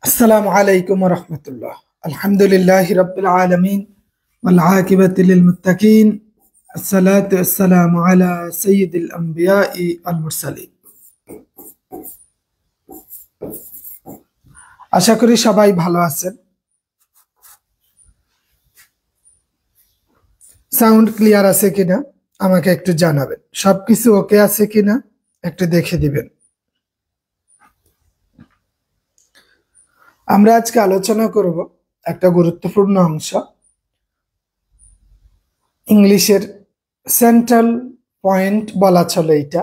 السلام عليكم ورحمة الله. الحمد لله رب العالمين والعاقبة للمتقين. الصلاة والسلام على سيد الأنبياء المرسلين. আশা করি সবাই ভালো আছেন। সাউন্ড ক্লিয়ার আছে কিনা আমাকে একটু জানাবেন। সবকিছু ওকে আছে কিনা একটু দেখে দিবেন। আমরা আজকে আলোচনা করব একটা গুরুত্বপূর্ণ অংশ, ইংলিশের সেন্ট্রাল পয়েন্ট বলা চলে এটা।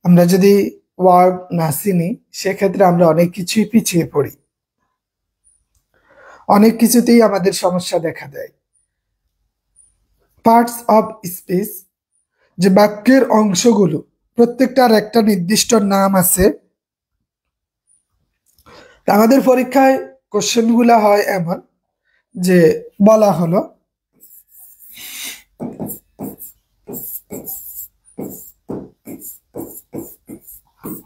আমরা যদি ওয়ার্ড না চিনি সেক্ষেত্রে আমরা অনেক কিছুই পিছিয়ে পড়ি, অনেক কিছুতেই আমাদের সমস্যা দেখা দেয়। পার্টস অফ স্পিচ, যে বাক্যের অংশগুলো, প্রত্যেকটার একটা নির্দিষ্ট নাম আছে। আমাদের পরীক্ষায় কোশ্চেনগুলো হয় এমন যে বলা হলো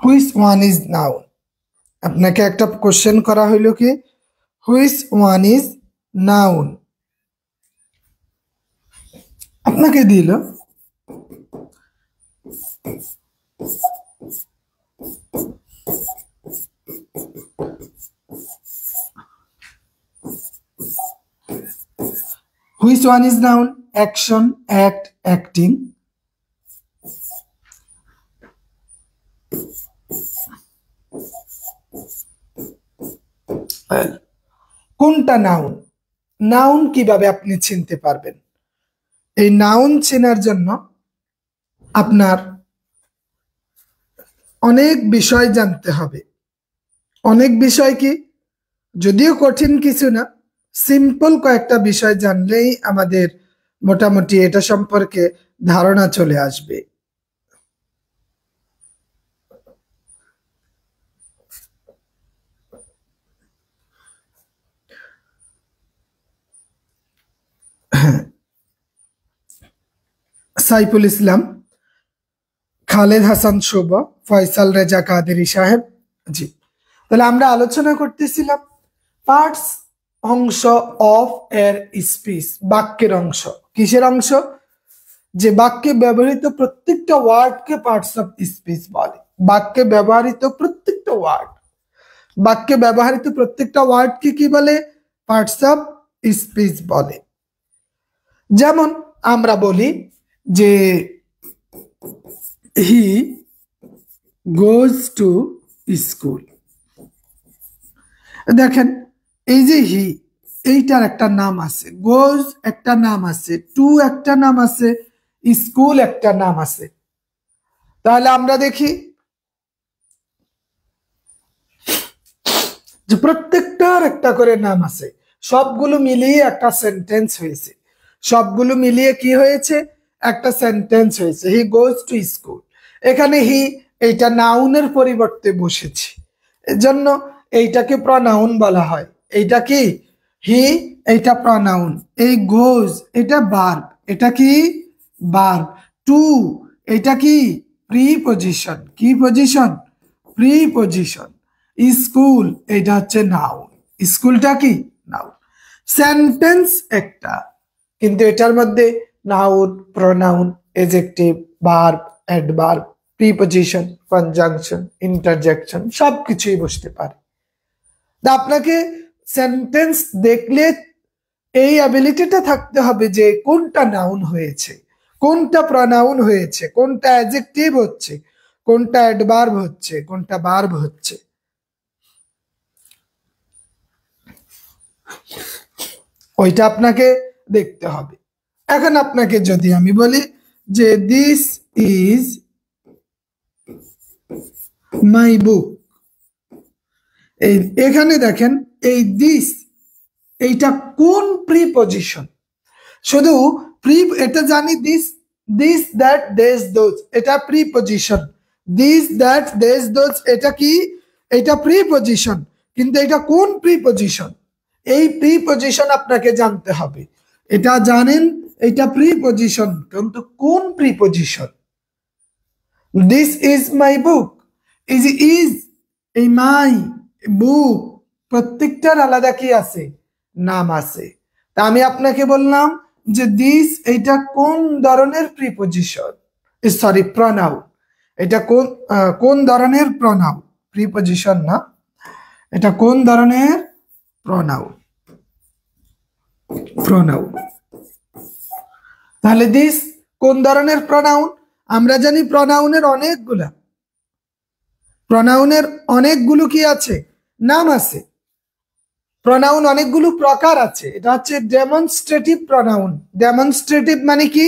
হুইচ ওয়ান ইজ নাউন। আপনাকে একটা কোশ্চেন করা হইল কি হুইচ ওয়ান ইজ নাউন, আপনাকে দিল which one is noun? Action, act, acting. কোনটা নাউন? নাউন কিভাবে আপনি চিনতে পারবেন? এই নাউন চেনার জন্য আপনার অনেক বিষয় জানতে হবে। অনেক বিষয় কি, যদিও কঠিন কিছু না, সিম্পল কয়েকটা বিষয় জানলেই আমাদের মোটামুটি এটা সম্পর্কে ধারণা চলে আসবে। সাইফুল ইসলাম, খালেদ হাসান শুভ, ফয়সাল রেজা কাদেরি সাহেব। জি, তাহলে আমরা আলোচনা করতেছিলাম পার্টস, অংশ অফ এর স্পিচ, বাক্যের অংশ। কিসের অংশ? যে বাক্যে ব্যবহৃত প্রত্যেকটা ওয়ার্ডকে পার্টস অফ স্পিচ বলে। বাক্যে ব্যবহৃত প্রত্যেকটা ওয়ার্ড, বাক্যে ব্যবহৃত প্রত্যেকটা ওয়ার্ডকে কি বলে? পার্টস অফ স্পিচ বলে। যেমন আমরা বলি যে হি গোজ টু স্কুল। দেখেন এই যে হি, এইটার একটা নাম আছে, গোজ একটা নাম আছে, টু একটা নাম আছে, স্কুল একটা নাম আছে। তাহলে আমরা দেখি যে প্রত্যেকটার একটা করে নাম আছে, সবগুলো মিলিয়ে একটা সেন্টেন্স হয়েছে। সবগুলো মিলিয়ে কি হয়েছে? একটা সেন্টেন্স হয়েছে। হি গোজ টু স্কুল। এখানে হি এইটা নাউনের পরিবর্তে বসেছে, এজন্য এইটাকে প্রনাউন বলা হয়। এইটা কি? হি, এইটা প্রনাউন। এই গোজ এটা ভার্ব, এটা কি? ভার্ব। টু এটা কি? প্রিপজিশন। কি পজিশন? প্রিপজিশন। স্কুল এটা হচ্ছে নাউন। স্কুলটা কি? নাউন। সেন্টেন্স একটা, কিন্তু এটার মধ্যে noun, pronoun, adjective, verb, adverb, preposition, conjunction, interjection সবকিছুই বসতে পারে। তা আপনাকে সেন্টেন্স দেখলে এই অ্যাবিলিটিটা থাকতে হবে যে কোনটা নাউন হয়েছে, কোনটা প্রনাউন হয়েছে, কোনটা অ্যাডজেক্টিভ হচ্ছে, কোনটা অ্যাডভার্ব হচ্ছে, কোনটা ভার্ব হচ্ছে। ওইটা আপনাকে দেখতে হবে। এখন আপনাকে যদি আমি বলি যে দিস ইজ মাই বুক, এখানে দেখেন এই দিস, এইটা কোন প্রিপজিশন? শুধু এটা জানি, দিস, দিস দ্যাট দেস দোজ, এটা প্রিপজিশন। দিস দ্যাট দেস দোজ এটা কি? এটা প্রিপজিশন, কিন্তু এটা কোন প্রিপজিশন? এই প্রিপজিশন আপনাকে জানতে হবে। এটা জানেন এটা প্রিপজিশন, কিন্তু কোন প্রিপজিশন? দিস ইজ মাই বুক, এই যে ইজ, এই মাই, বুক, প্রত্যেকটার আলাদা কি আছে, নাম আছে। তা আমি আপনাকে বললাম যে দিস এইটা কোন ধরনের প্রিপজিশন, সরি প্রনাউন, এটা কোন ধরনের প্রনাউন, প্রিপজিশন না, এটা কোন ধরনের প্রনাউন, প্রনাউন। তাহলে দিস কোন ধরনের প্রনাউন? আমরা জানি প্রনাউনের অনেকগুলো কি আছে, নাম আছে। প্রনাউন অনেকগুলো প্রকার আছে। এটা হচ্ছে ডেমনস্ট্রেটিভ প্রনাউন। ডেমনস্ট্রেটিভ মানে কি,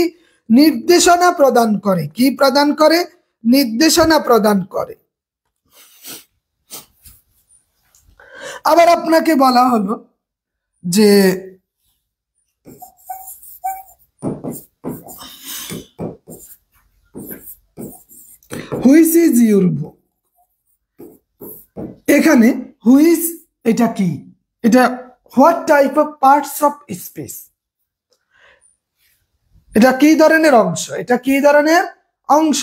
নির্দেশনা প্রদান করে। কি প্রদান করে? নির্দেশনা প্রদান করে। আবার আপনাকে বলা হলো যে হুইচ ইজ ইউর বুক। এখানে হুইচ এটা কি, এটা what type of parts of speech, এটা কি ধরনের অংশ, এটা কি ধরনের অংশ,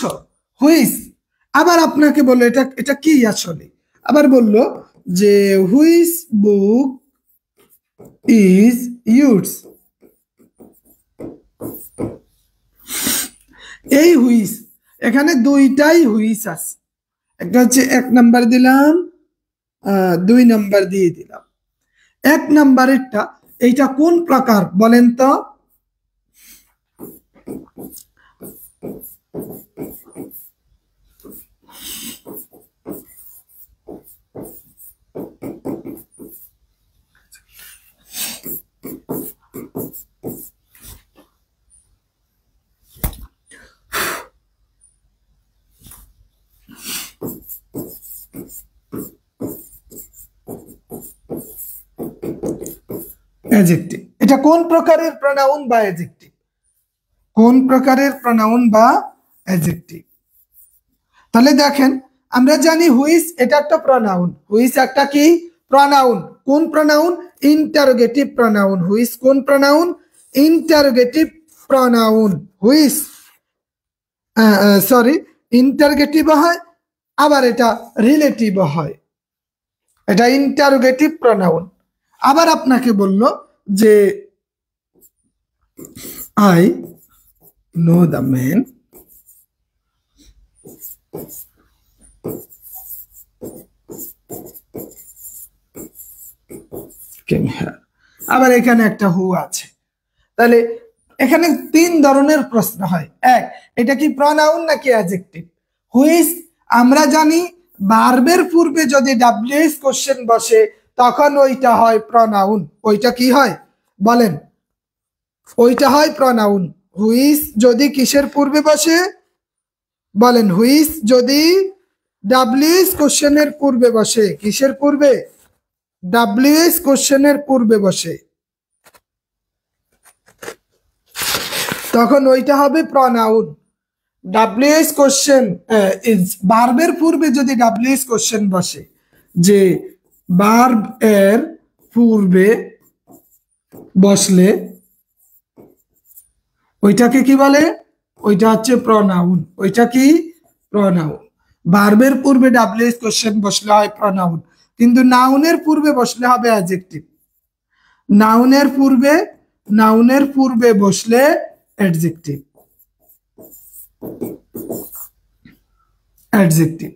হুইচ। আবার আপনাকে বললো এটা এটা কি আসলে, আবার বললো যে হুইচ বুক ইজ ইউরস। এই হুইচ, এখানে দুইটাই হুইচ আছে, একটা হচ্ছে 1 নাম্বার দিলাম, 2 নাম্বার দিয়ে দিলাম। 1 নাম্বারেরটা এইটা কোন প্রকার বলেন তো? অ্যাডজেক্টিভ। এটা কোন প্রকারের প্রনাউন বা অ্যাডজেক্টিভ? কোন প্রকারের প্রনাউন বা অ্যাডজেক্টিভ? তাহলে দেখেন, আমরা জানি হুইচ এটা একটা প্রনাউন। হুইচ একটা কি প্রনাউন। কোন প্রনাউন? Interrogative pronoun. হুইচ কোন pronoun? Interrogative pronoun. Which sorry interrogative হয়, আবার এটা রিলেটিভ হয়। এটা ইন্টারোগেটিভ প্রনাউন। আবার আপনাকে বলল যে I know the man came here. আবার এখানে একটা হু আছে। তাহলে এখানে 3 ধরনের প্রশ্ন হয়। এক, এটা কি প্রনাউন নাকি অ্যাডজেক্টিভ? হুইচ আমরা জানি ভার্বের পূর্বে যদি ডাব্লিউএস কোশ্চেন বসে তখন ওইটা হয় প্রনাউন। ওইটা কি হয় বলেন? ওইটা হয় প্রনাউন। হুইচ যদি কিসের পূর্বে বসে বলেন? হুইচ যদি ডাব্লিউএস কোশ্চেনের পূর্বে বসে। কিসের পূর্বে? ডাব্লিউএস কোশ্চেনের পূর্বে বসে, তখন ওইটা হবে প্রনাউন। ডাব্লিউএস কোশ্চেন ভার্বের পূর্বে যদি ডাব্লিউএস কোশ্চেন বসে, যে ভার্ব এর পূর্বে বসলে ওইটাকে কি বলে? ওইটা হচ্ছে প্রনাউন। ওইটা কি প্রনাউন। ভার্বের পূর্বে ডাব্লিউএস কোশ্চেন বসলে হয় প্রনাউন, কিন্তু নাউনের পূর্বে বসলে হবে অ্যাডজেক্টিভ। নাউনের পূর্বে বসলে অ্যাডজেক্টিভ। অ্যাডজেক্টিভ।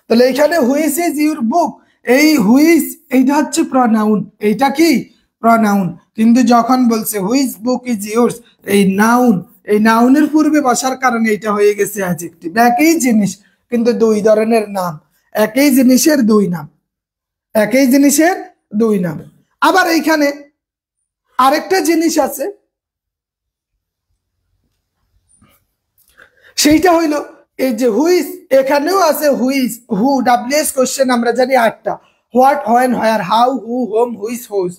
তাহলে এখানে হুইচ ইজ ইউর বুক, এই হুইচ এইটা হচ্ছে প্রনাউন। এইটা কি প্রনাউন। কিন্তু যখন বলছে হুইচ বুক ইজ ইউরস, এই নাউনের পূর্বে বসার কারণে এটা হয়ে গেছে অ্যাডজেক্টিভ। একই জিনিস কিন্তু 2 ধরনের নাম। একই জিনিসের 2 নাম। একই জিনিসের 2 নাম। আবার এইখানে আরেকটা জিনিস আছে, সেইটা হইল এই যে হুইচ, এখানেও আছে হুইচ, হু, ডাব্লিউএস কোশ্চেন আমরা জানি 8টা। What, when, where, how, who, whom, which, whose.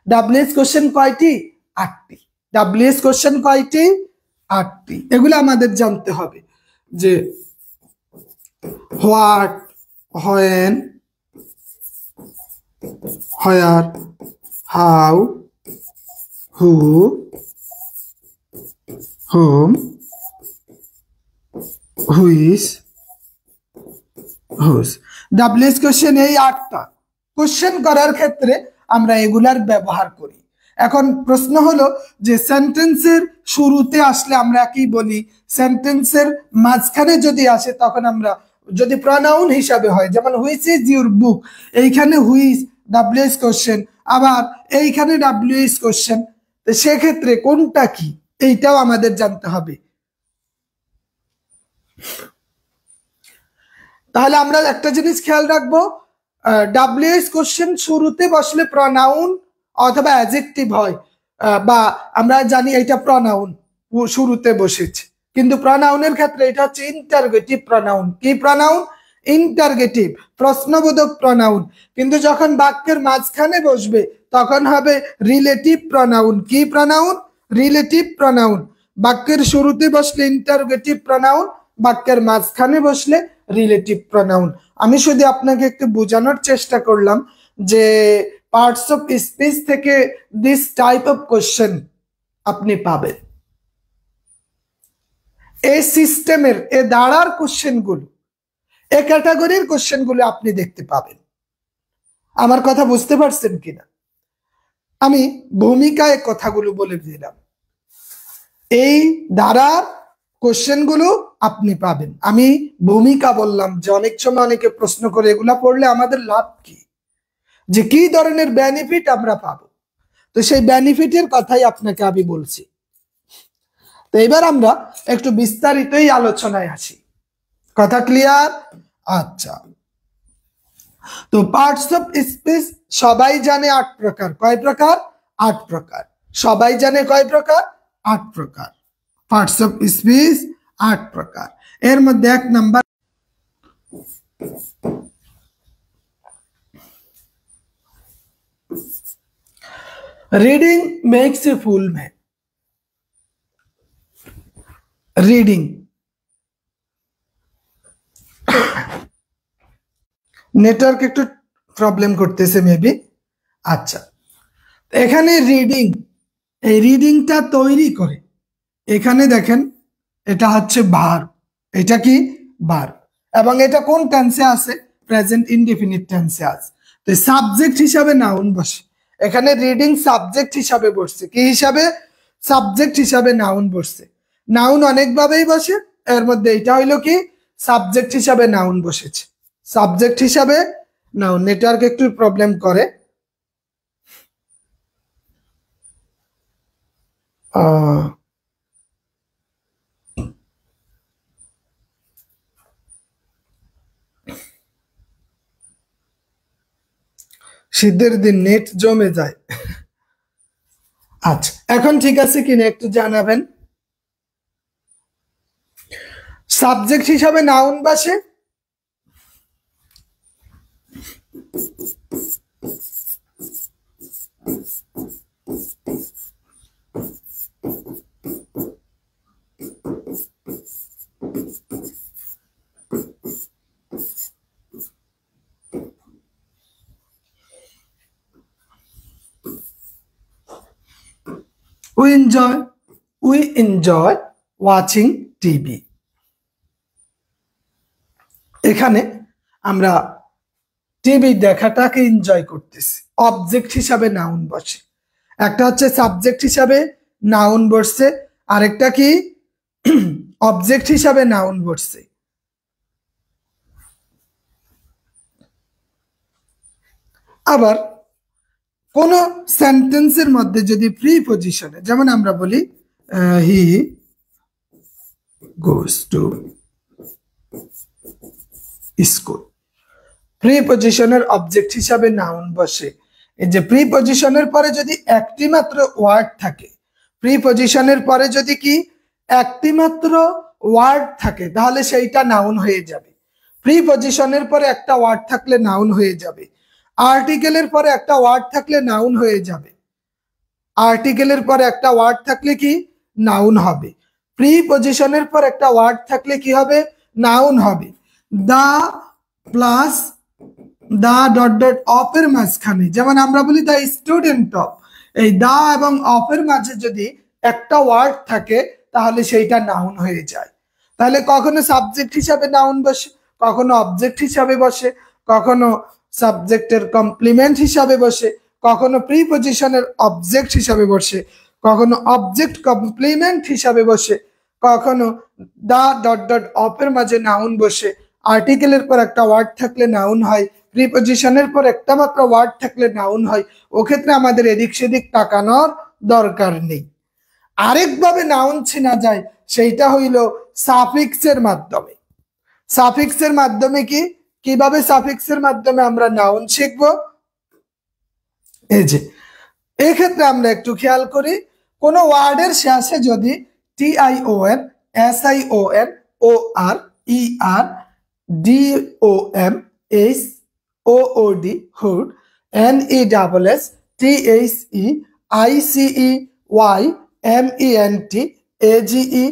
WS question কয়টি? 8টি। ডাব্লিউএস কোশ্চেন কয়টি? 8টি। এগুলো আমাদের জানতে হবে যে what, when, where, how, who, whom, which, whose. WS question এই 8টা। কোশ্চেন করার ক্ষেত্রে আমরা এগুলার ব্যবহার করি। এখন প্রশ্ন হলো যে সেন্টেন্সের শুরুতে আসলে আমরা কি বলি, সেন্টেন্সের মাঝখানে যদি আসে তখন আমরা যদি প্রনাউন হিসাবে হয়, যেমন হুইচ ইজ ইউর বুক, এইখানে হুইচ ডাব্লিউএস কোশ্চেন, আবার এইখানে ডাব্লিউএস কোশ্চেন, তো সেক্ষেত্রে কোনটা কি এইটাও আমাদের জানতে হবে। তাহলে আমরা একটা জিনিস খেয়াল রাখবো, ডাব্লিউএস কোশ্চেন শুরুতে বসলে প্রনাউন অথবা অ্যাডজেক্টিভ হয়, বা আমরা জানি এটা প্রনাউন শুরুতে বসেছে, কিন্তু প্রনাউনের ক্ষেত্রে এটা হচ্ছে ইন্টারগেটিভ প্রনাউন। কি প্রনাউন? ইন্টারগেটিভ, প্রশ্নবোধক প্রনাউন। কিন্তু যখন বাক্যের মাঝখানে বসবে তখন হবে রিলেটিভ প্রনাউন। কি প্রনাউন? Relative pronoun. বাক্যের শুরুতে বসলে ইন্টারগেটিভ প্রনাউন, বাক্যের মাঝখানে বসলে রিলেটিভ প্রনাউন। আমি শুধু আপনাকে একটু বোঝানোর চেষ্টা করলাম যে পার্টস অফ স্পিচ থেকে দিস টাইপ অফ কোশ্চেন আপনি পাবেন। এই সিস্টেমের এ ধারার কোশ্চেনগুলো, এ ক্যাটাগরির কোশ্চেনগুলো আপনি দেখতে পাবেন। আমার কথা বুঝতে পারছেন কিনা? আমি ভূমিকায় কথাগুলো বলে দিলাম, এই ধারার কোশ্চেনগুলো আপনি পাবেন। আমি ভূমিকা বললাম যে অনেক সময় অনেকে প্রশ্ন করে এগুলা পড়লে আমাদের লাভ কি, যে কি ধরনের বেনিফিট আমরা পাবো, তো সেই বেনিফিটের কথাই আপনাকে আমি বলছি। তো এবার আমরা একটু বিস্তারিতই আলোচনায় আসি। কথা ক্লিয়ার? আচ্ছা, তো পার্টস অফ স্পিচ সবাই জানে 8 প্রকার। কয় প্রকার? 8 প্রকার। সবাই জানে কয় প্রকার? 8 প্রকার। পার্টস অফ স্পিচ 8 প্রকার। এর মধ্যে 1 number, reading makes a full man. Reading, network একটু প্রবলেম করতেছে মেবি। আচ্ছা, এখানে রিডিং, এই রিডিংটা তৈরি করে, এখানে দেখেন এটা হচ্ছে ভার্ব। এটা কি? ভার্ব। এবং এটা কোন টেন্সে আছে? প্রেজেন্ট ইনডিফিনিট টেন্সে আছে। তো সাবজেক্ট হিসাবে নাউন বসে, এখানে রিডিং সাবজেক্ট হিসাবে বসছে। কি হিসাবে? সাবজেক্ট হিসাবে নাউন বসছে। নাউন অনেকভাবেই বসে, এর মধ্যে এটা হইলো কি সাবজেক্ট হিসাবে নাউন বসেছে। সাবজেক্ট হিসাবে নাউন। নেটওয়ার্ক একটু প্রবলেম করে। শীতের দিন নেট জমে যায়। আচ্ছা, এখন ঠিক আছে কিনা একটু জানাবেন। সাবজেক্ট হিসাবে নাউন বসে, we enjoy watching TV। এখানে আমরা টিভি দেখাটাকে এনজয় করতেছি। অবজেক্ট হিসাবে নাউন বসে, একটা হচ্ছে সাবজেক্ট হিসাবে নাউন বসছে, আরেকটা কি অবজেক্ট হিসাবে নাউন বসছে। আবার কোন সেন্টেন্সের মধ্যে যদি প্রিপজিশনে, যেমন আমরা বলি হি গোস টু স্কুল, প্রিপজিশনের অবজেক্ট হিসাবে নাউন বসে। এই যে প্রিপজিশনের পরে যদি একটি মাত্র ওয়ার্ড থাকে, প্রিপজিশনের পরে যদি কি একটি মাত্র ওয়ার্ড থাকে তাহলে সেইটা নাউন হয়ে যাবে। প্রিপজিশনের পরে একটা ওয়ার্ড থাকলে নাউন হয়ে যাবে। আর্টিকেলের পরে একটা ওয়ার্ড থাকলে নাউন হয়ে যাবে। আর্টিকেলের পরে একটা ওয়ার্ড থাকলে কি নাউন হবে। প্রিপজিশনের পর একটা ওয়ার্ড থাকলে কি হবে? নাউন হবে। The plus the dot dot of এর মাঝখানে, যেমন আমরা বলি দা স্টুডেন্ট অফ, এই দা এবং অফ এর মাঝে যদি একটা ওয়ার্ড থাকে তাহলে সেইটা নাউন হয়ে যায়। তাহলে কখনো সাবজেক্ট হিসাবে নাউন বসে, কখনো অবজেক্ট হিসাবে বসে, কখনো সাবজেক্টের কমপ্লিমেন্ট হিসাবে বসে, কখনো প্রিপজিশনের অবজেক্ট হিসাবে বসে, কখনো অবজেক্ট কমপ্লিমেন্ট হিসাবে বসে, কখনো দা ডট ডট অফের মাঝে নাউন বসে, আর্টিকেলের পর একটা ওয়ার্ড থাকলে নাউন হয়, প্রিপজিশনের পর একটা মাত্র ওয়ার্ড থাকলে নাউন হয়। ওক্ষেত্রে আমাদের এদিক সেদিক তাকানোর দরকার নেই। আরেকভাবে নাউন চেনা যায়, সেইটা হইল সাফিক্সের মাধ্যমে। সাফিক্সের মাধ্যমে কিভাবে সাফিক্সের মাধ্যমে আমরা নাউন শিখব? এই যে এক্ষেত্রে আমরা একটু খেয়াল করি, কোন ওয়ার্ডের শেষে যদি TION, SION, OR, ER, DOM, HOOD, hood, NESS, THE, ICE, Y, MENT, AGE,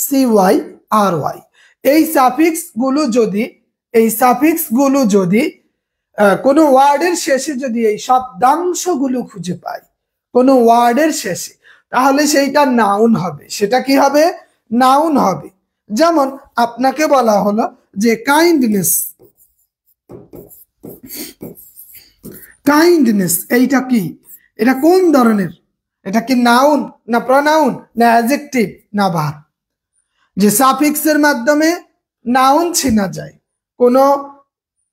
CYRY, এই সাফিক্স গুলো যদি কোনো ওয়ার্ডের শেষে যদি এই শব্দাংশগুলো খুঁজে পাই কোনো ওয়ার্ডের শেষে, তাহলে সেইটা নাউন হবে। সেটা কি হবে? নাউন হবে। যেমন আপনাকে বলা হলো যে কাইন্ডনেস, এইটা কি? এটা কোন ধরনের? এটা কি নাউন না প্রনাউন না অ্যাডজেক্টিভ না ভার্ব? যে সাফিক্সের মাধ্যমে নাউন চেনা যায়, কোন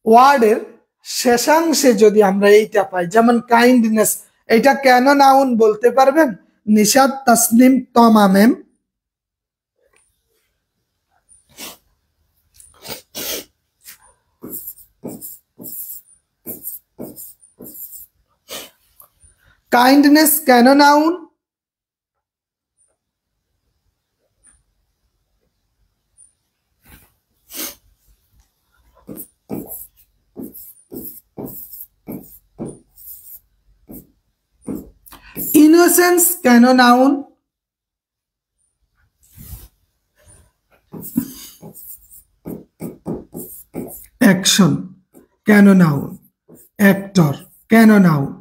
ওয়ার্ডের শেষাংশে যদি আমরা এইটা পাই, যেমন কাইন্ডনেস, এটা কেন নাউন বলতে পারবেন? নিশাদ তাসনিম তমা ম্যাম। কাইন্ডনেস কেন নাউন? ইনোসেন্স কেন নাউন? অ্যাকশন কেন নাউন? অ্যাক্টর কেন নাউন?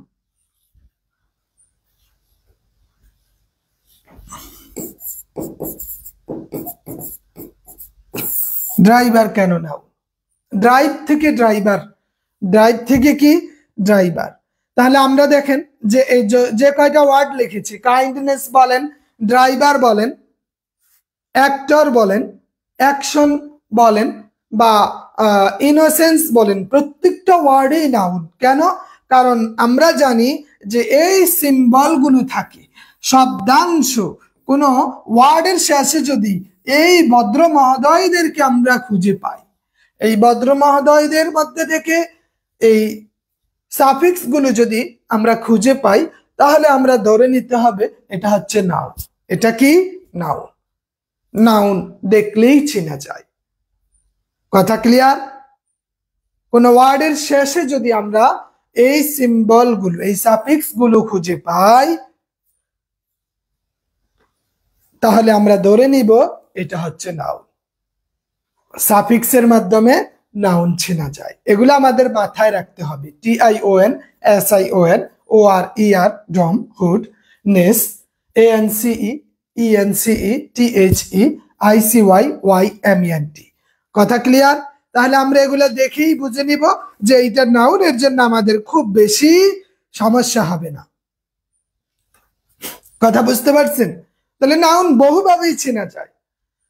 ড্রাইভার কেন নাউন? ড্রাইভ থেকে ড্রাইভার, ড্রাইভ থেকে কি? ড্রাইভার। তাহলে আমরা দেখেন যে এই যে কয়টা ওয়ার্ড লিখেছি, কাইন্ডনেস বলেন, ড্রাইভার বলেন, অ্যাক্টর বলেন, অ্যাকশন বলেন বা ইনোসেন্স বলেন, প্রত্যেকটা ওয়ার্ডেই নাউন। কেন? কারণ আমরা জানি যে এই সিম্বলগুলো থাকে, শব্দাংশ কোনো ওয়ার্ডের শেষে যদি এই ভদ্র মহোদয়দেরকে আমরা খুঁজে পাই, এই ভদ্র মহোদয়দের মধ্যে থেকে এই সাফিক্স গুলো যদি আমরা খুঁজে পাই, তাহলে আমরা ধরে নিতে হবে এটা হচ্ছে নাউন। এটা কি? নাউন। নাউন দেখলেই চেনা যায়। কথা ক্লিয়ার? কোন ওয়ার্ডের শেষে যদি আমরা এই সিম্বল গুলো, এই সাফিক্স গুলো খুঁজে পাই, তাহলে আমরা ধরে নিব এটা হচ্ছে নাউন। সাফিক্সের মাধ্যমে নাউন চেনা যায়। এগুলো আমাদের মাথায় রাখতে হবে। TION, SION, OR, ER, DOM, hood, NES, ANCE, ENCE, THE, ICY, YMENT। কথা ক্লিয়ার? তাহলে আমরা এগুলো দেখেই বুঝে নিব যে এইটা নাউন, এর জন্য আমাদের খুব বেশি সমস্যা হবে না। কথা বুঝতে পারছেন? তাহলে নাউন বহুভাবেই চেনা যায়।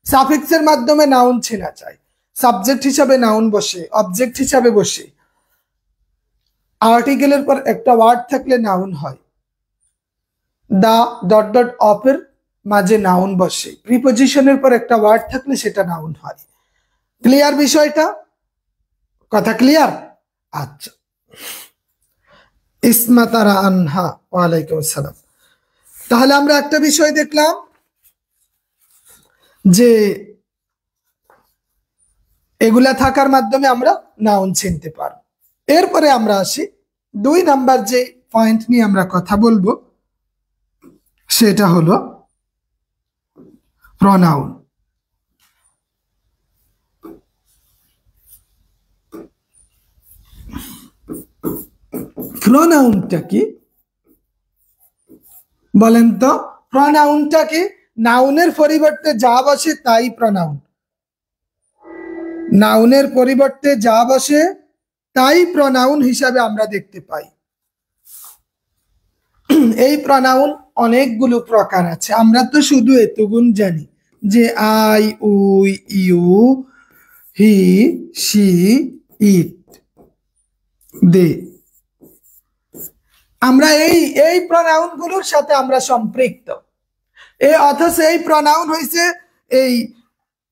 সাফিক্সের মাধ্যমে নাউন চেনা যায়, সাবজেক্ট হিসাবে নাউন বসে, অবজেক্ট হিসাবে বসে, আর্টিকেলের পর একটা ওয়ার্ড থাকলে নাউন হয়, দা ডট ডট অফের মাঝে নাউন বসে, প্রিপজিশনের পর একটা ওয়ার্ড থাকলে সেটা নাউন হয়। ক্লিয়ার বিষয়টা? কথা ক্লিয়ার? আচ্ছা, ইসমা তারা আনহা, ওয়ালাইকুম আসসালাম। তাহলে আমরা একটা বিষয় দেখলাম যে এগুলা থাকার মাধ্যমে আমরা নাউন চিনতে পারব। এরপরে আমরা আসি 2 নাম্বার যে পয়েন্ট নিয়ে আমরা কথা বলবো, সেটা হলো প্রনাউন। প্রনাউনটা কি বলেন তো? প্রনাউনটা কি? নাউনের পরিবর্তে যা বসে তাই প্রনাউন। নাউনের পরিবর্তে যা বসে তাই প্রনাউন হিসাবে আমরা দেখতে পাই। এই প্রনাউন অনেকগুলো প্রকার আছে, আমরা তো শুধু এতগুণ জানি যে I, we, you, he, she, it, they. আমরা এই প্রনাউন গুলোর সাথে আমরা সম্পৃক্ত। অথচ এই প্রনাউন হইছে এই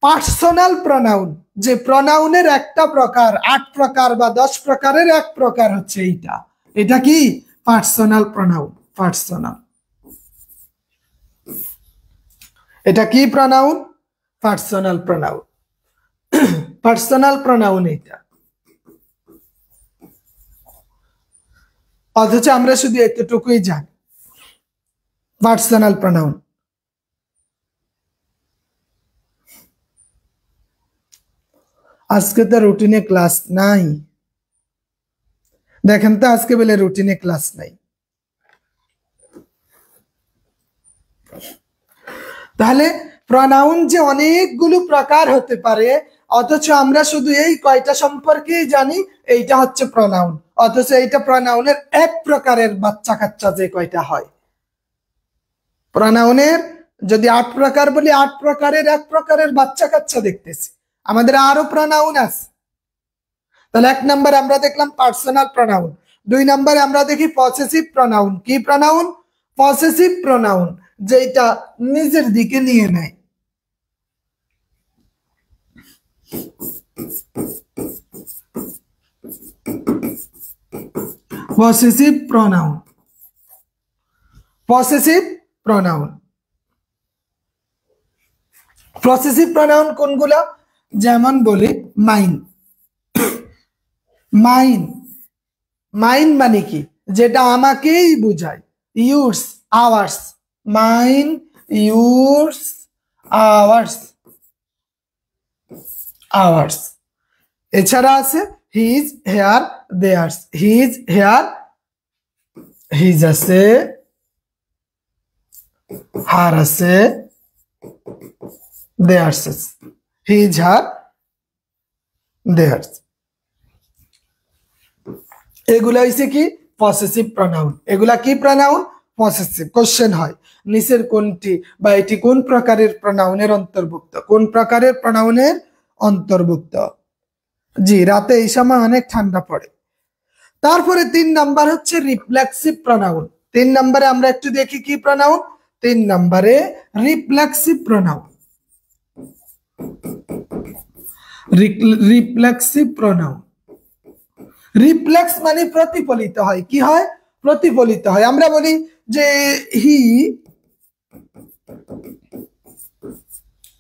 পার্সোনাল প্রনাউন, যে প্রনাউনের একটা প্রকার, 8 প্রকার বা 10 প্রকারের এক প্রকার হচ্ছে এইটা। এটা কি পার্সোনাল প্রনাউন। পার্সোনাল, এটা কি pronoun? Personal pronoun. Personal pronoun এটা। অথচ আমরা শুধু এতটুকুই জানি, পার্সোনাল প্রনাউন। আজকে তো রুটিনে ক্লাস নাই, দেখেন তো আজকে বলে রুটিনে ক্লাস নাই। তাহলে প্রনাউন যে অনেকগুলো প্রকার হতে পারে, অথচ আমরা শুধু এই কয়টা সম্পর্কেই জানি, এইটা হচ্ছে প্রনাউন। অথচ এইটা প্রনাউনের এক প্রকারের বাচ্চা কাচ্চা যে কয়টা হয়। প্রনাউনের যদি 8 প্রকার বলি, 8 প্রকারের এক প্রকারের বাচ্চা কাচ্চা দেখতেছি। আমাদের আরো প্রনাউন আছে। তাহলে 1 নম্বরে আমরা দেখলাম পার্সোনাল প্রনাউন। 2 নম্বরে আমরা দেখি পসেসিভ প্রনাউন। কি প্রনাউন? পসেসিভ প্রনাউন, যেটা নিজের দিকে নিয়ে নেয়। Possessive pronoun. Possessive pronoun. Possessive pronoun কোনগুলা? যেমন বলি মাইন। মাইন, মাইন মানে কি? যেটা আমাকেই বোঝায়। Yours, ours. Mine, yours, ours, ours. এছাড়া আছে his, her, theirs. His, her, his আছে, হার আছে, দেয়ার্স আছে। His, her, theirs. এগুলা হইছে কি? Possessive pronoun. এগুলা কি প্রনাউন? পসেসিভ। কোশ্চেন হয় নিচের কোনটি বা এটি কোন প্রকারের প্রনাউনের অন্তর্ভুক্ত? কোন প্রকারের প্রনাউনের অন্তর্ভুক্ত? জি, রাতে এই সময় অনেক ঠান্ডা পড়ে। তারপরে 3 নাম্বার হচ্ছে রিফ্লেক্সিভ প্রনাউন। 3 নম্বরে আমরা একটু দেখি কি প্রনাউন। 3 নম্বরে reflexive pronoun. Reflexive pronoun. Reflex মানে প্রতিফলিত হয়। কি হয়? প্রতিফলিত হয়। আমরা বলি যে হি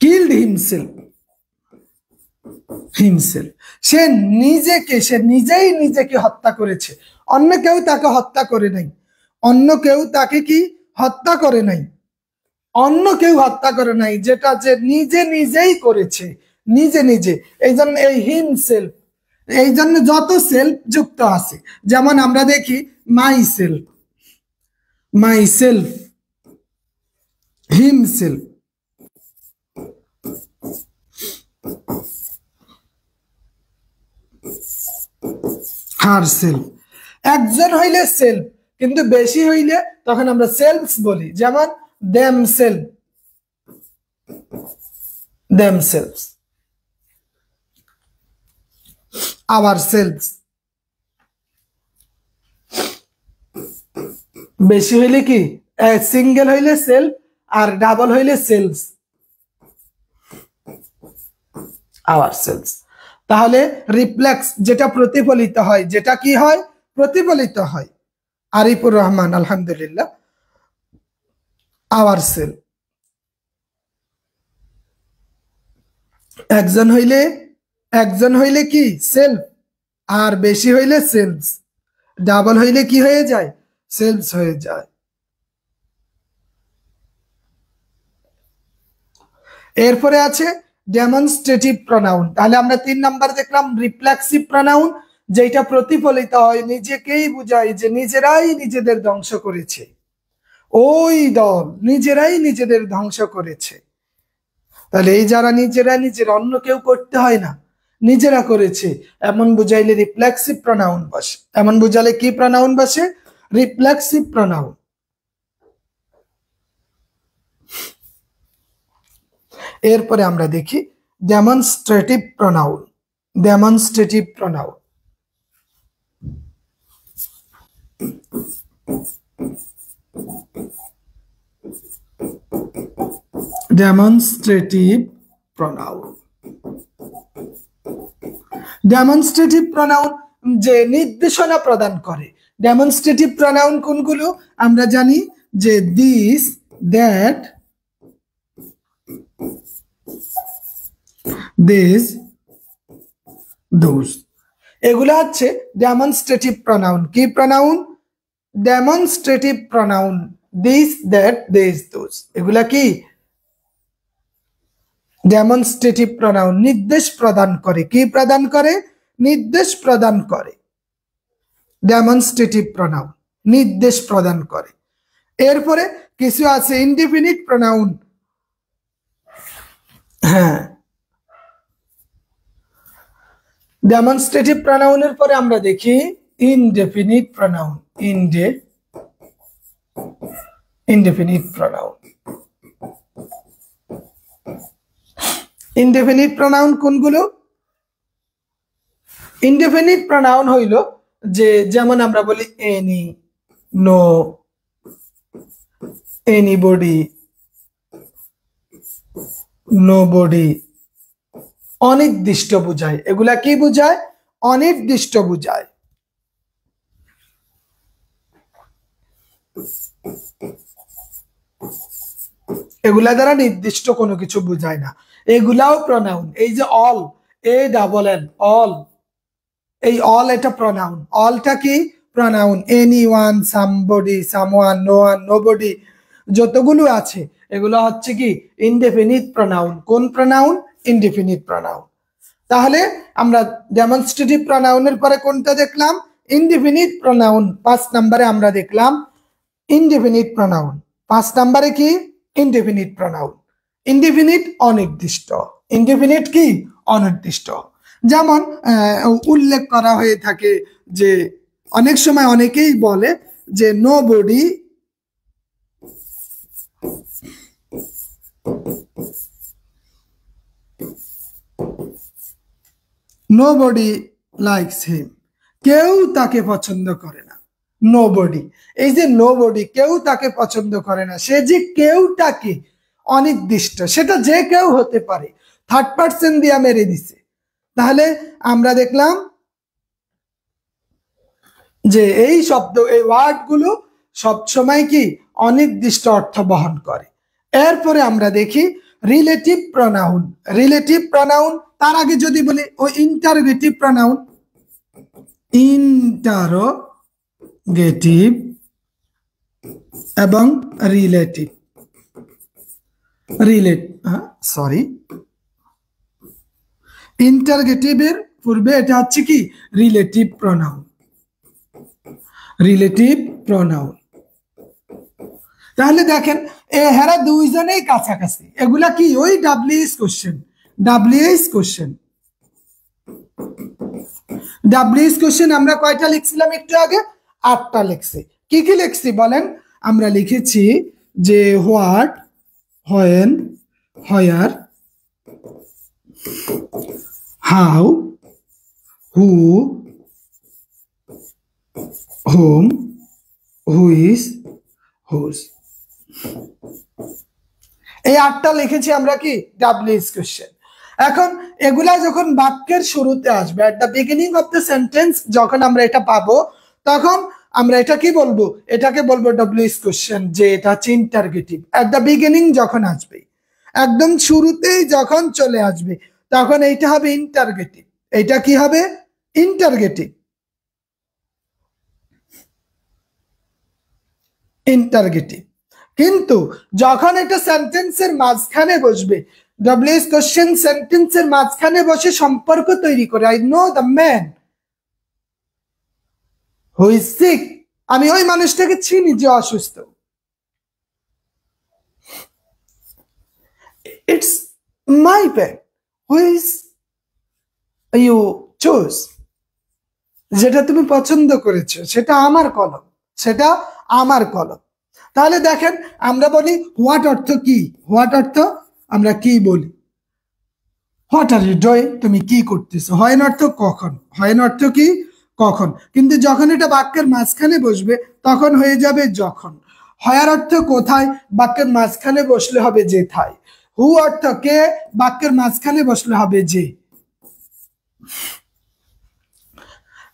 কিল্ড হিমসেলফ। হিমসেলফ, সে নিজেকে, সে নিজেই নিজেকে হত্যা করেছে। অন্য কেউ তাকে হত্যা করে নাই। অন্য কেউ তাকে কি হত্যা করে নাই। অন্য কেউ হত্যা করে নাই, যেটা যে নিজে নিজেই করেছে, নিজে নিজে। এই জন্য এই হিমসেলফ, এই জন্য যত সেলফ যুক্ত আছে, যেমন আমরা দেখি my self, my self, himself, her self. একজন হইলে সেলফ, কিন্তু বেশি হইলে তখন আমরা সেলফস বলি। যেমন themself, themselves, ourselves. বেশি হইলে কি? সিঙ্গেল হইলে সেলফ, আর ডাবল হইলে সেলফস, আওয়ার সেলফস। তাহলে রিফ্লেক্স যেটা প্রতিফলিত হয়, যেটা কি হয়? প্রতিফলিত হয়। আরিফুর রহমান, আলহামদুলিল্লাহ। Our self. একজন হইলে কি? সেলফ, আর বেশি হইলে সেলফস। ডাবল হইলে কি হয়ে যায়? সেলফস হয়ে যায়। এরপরে আছে ডেমনস্ট্রেটিভ প্রনাউন। তাহলে আমরা 3 নাম্বার দেখলাম রিফ্লেক্সিভ প্রনাউন, যেটা প্রতিফলিত হয়, নিজেকেই বুঝায় যে নিজেরাই নিজেদের ধ্বংস করেছে। ওই দল নিজেরাই নিজেদের ধ্বংস করেছে। তাহলে এই যারা নিজেরা নিজের, অন্য কেউ করতে হয় না, নিজেরা করেছে এমন বুঝাইলে রিফ্লেক্সিভ প্রনাউন বসে। এমন বুঝালে কি প্রনাউন বসে? Reflexive pronoun. এরপরে আমরা দেখি demonstrative pronoun. Demonstrative pronoun, demonstrative pronoun. Demonstrative pronoun যে নির্দেশনা প্রদান করে। ডেমনস্ট্রেটিভ প্রনাউন কোনগুলো? আমরা জানি যে দিস, দ্যাট, দিস, দোজ, এগুলো হচ্ছে ডেমনস্ট্রেটিভ প্রনাউন। কি pronoun? Demonstrative pronoun. This, that, this, those, এগুলা কি ডেমনস্ট্রেটিভ প্রনাউন। নির্দেশ প্রদান করে। কি প্রদান করে? নির্দেশ প্রদান করে। ডেমনস্ট্রেটিভ প্রনাউন নির্দেশ প্রদান করে। এরপরে কিছু আছে ইনডিফিনিট প্রনাউন। হ্যাঁ, ডেমনস্ট্রেটিভ প্রনাউনের পরে আমরা দেখি indefinite pronoun. Indefinite pronoun. Indefinite pronoun কোনগুলো? ইনডেফিনিট প্রনাউন হইল যে যেমন আমরা বলি এনি, নো, এনিবডি, নোবডি, অনির্দিষ্ট বুঝায়। এগুলা কি বুঝায়? অনির্দিষ্ট বুঝায়। এগুলা দ্বারা নির্দিষ্ট কোনো কিছু বুঝায় না। এগুলাও প্রনাউন। এই যে all, a double N, all, এই অল এটা প্রনাউন। অলটা কি? Pronoun. Any one, somebody, someone, no one, nobody, যতগুলো আছে এগুলো হচ্ছে কি ইনডেফিনিট প্রনাউন। কোন প্রনাউন? Indefinite pronoun. তাহলে আমরা ডেমনস্ট্রেটিভ প্রনাউনের পরে কোনটা দেখলাম? Indefinite pronoun. 5 নম্বরে আমরা দেখলাম ইনডেফিনিট প্রনাউন। 5 নম্বরে কি? Indefinite pronoun. ইনডেফিনিট অনির্দিষ্ট। ইনডেফিনিট কি? অনির্দিষ্ট। যেমন উল্লেখ করা হয়ে থাকে যে অনেক সময় অনেকেই বলে যে নোবডি লাইকস হিম, কেউ তাকে পছন্দ করে না। নোবডি, এই যে নোবডি, কেউ তাকে পছন্দ করে না, সে যে কেউটাকে অনির্দিষ্ট, সেটা যে কেউ হতে পারে, থার্ড পার্সন দিয়া মেরে দিছে। তাহলে আমরা দেখলাম যে এই শব্দ, এই ওয়ার্ড গুলো সবসময় কি অনির্দিষ্ট অর্থ বহন করে। এরপরে আমরা দেখি রিলেটিভ প্রনাউন। রিলেটিভ প্রনাউন, তার আগে যদি বলি ও ইন্টারোগেটিভ প্রনাউন। ইন্টারোগেটিভ এবং রিলেটিভ। ইন্টারোগেটিভের পূর্বে এটা হচ্ছে কি রিলেটিভ প্রনাউন। Relative pronoun. তাহলে দেখেন হেরা দুইজনেই কাছাকাছি। এগুলা কি? ওই WH question. WH question. WH question আমরা কয়টা লিখছিলাম একটু আগে? 8টা লিখছি। কি কি লিখছি বলেন? আমরা লিখেছি যে what, when, where, how, who, whom, who is, whose। এই 8টা লিখেছি আমরা কি ডাব্লিউএইচ কোশ্চেন। এখন এগুলা যখন বাক্যের শুরুতে আসবে, at the beginning of the sentence, যখন আমরা এটা পাবো তখন আমরা এটা কি বলবো? এটাকে বলবো ডাব্লিউএইচ কোশ্চেন, যে এটা হচ্ছে ইন্টারোগেটিভ। এট দ্য বিগিনিং যখন আসবে, একদম শুরুতেই যখন চলে আসবে, তখন এইটা হবে ইন্টারোগেটিভ। এটা কি হবে? ইন্টারোগেটিভ। ইন্টারোগেটিভ। কিন্তু যখন এটা সেন্টেন্সের মাঝখানে বসবে, ডাব্লিউএইচ কোশ্চেন সেন্টেন্সের মাঝখানে বসে সম্পর্ক তৈরি করে। I know the man who is sick, আমি ওই মানুষটাকে চিনি যে অসুস্থ। It's my pen who is you choose, যেটা তুমি পছন্দ করেছো সেটা আমার কলম, সেটা আমার কলম। তাহলে দেখেন আমরা বলি হোয়াট অর্থ কি, হোয়াট অর্থ আমরা কি বলি, হোয়াট আর ইউ ডুইং, তুমি কি করতেছো। হয় অর্থ কখন, হয় অর্থ কি কখন, কিন্তু যখন এটা বাক্যের মাঝখানে বসবে তখন হয়ে যাবে যখন। হয়ার অর্থ কোথায়, বাক্যের মাঝখানে বসলে হবে যেথায়। হু অর্থ কে, বাক্যের মাঝখানে বসলে হবে যে।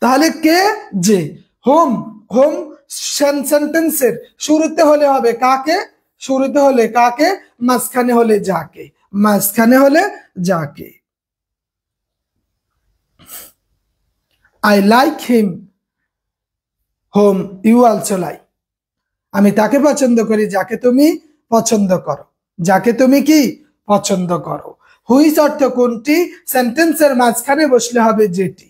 তাহলে কে, যে। হোম, হোম সেন্টেন্সের শুরুতে হলে হবে কাকে, শুরুতে হলে কাকে, মাঝখানে হলে যাকে, মাঝখানে হলে যাকে। I like him whom you also like, আমি তাকে পছন্দ করি যাকে তুমি পছন্দ করো, যাকে তুমি কি পছন্দ করো। হুইচ অর্থ কোনটি, সেন্টেন্সের মাঝখানে বসলে হবে যেটি।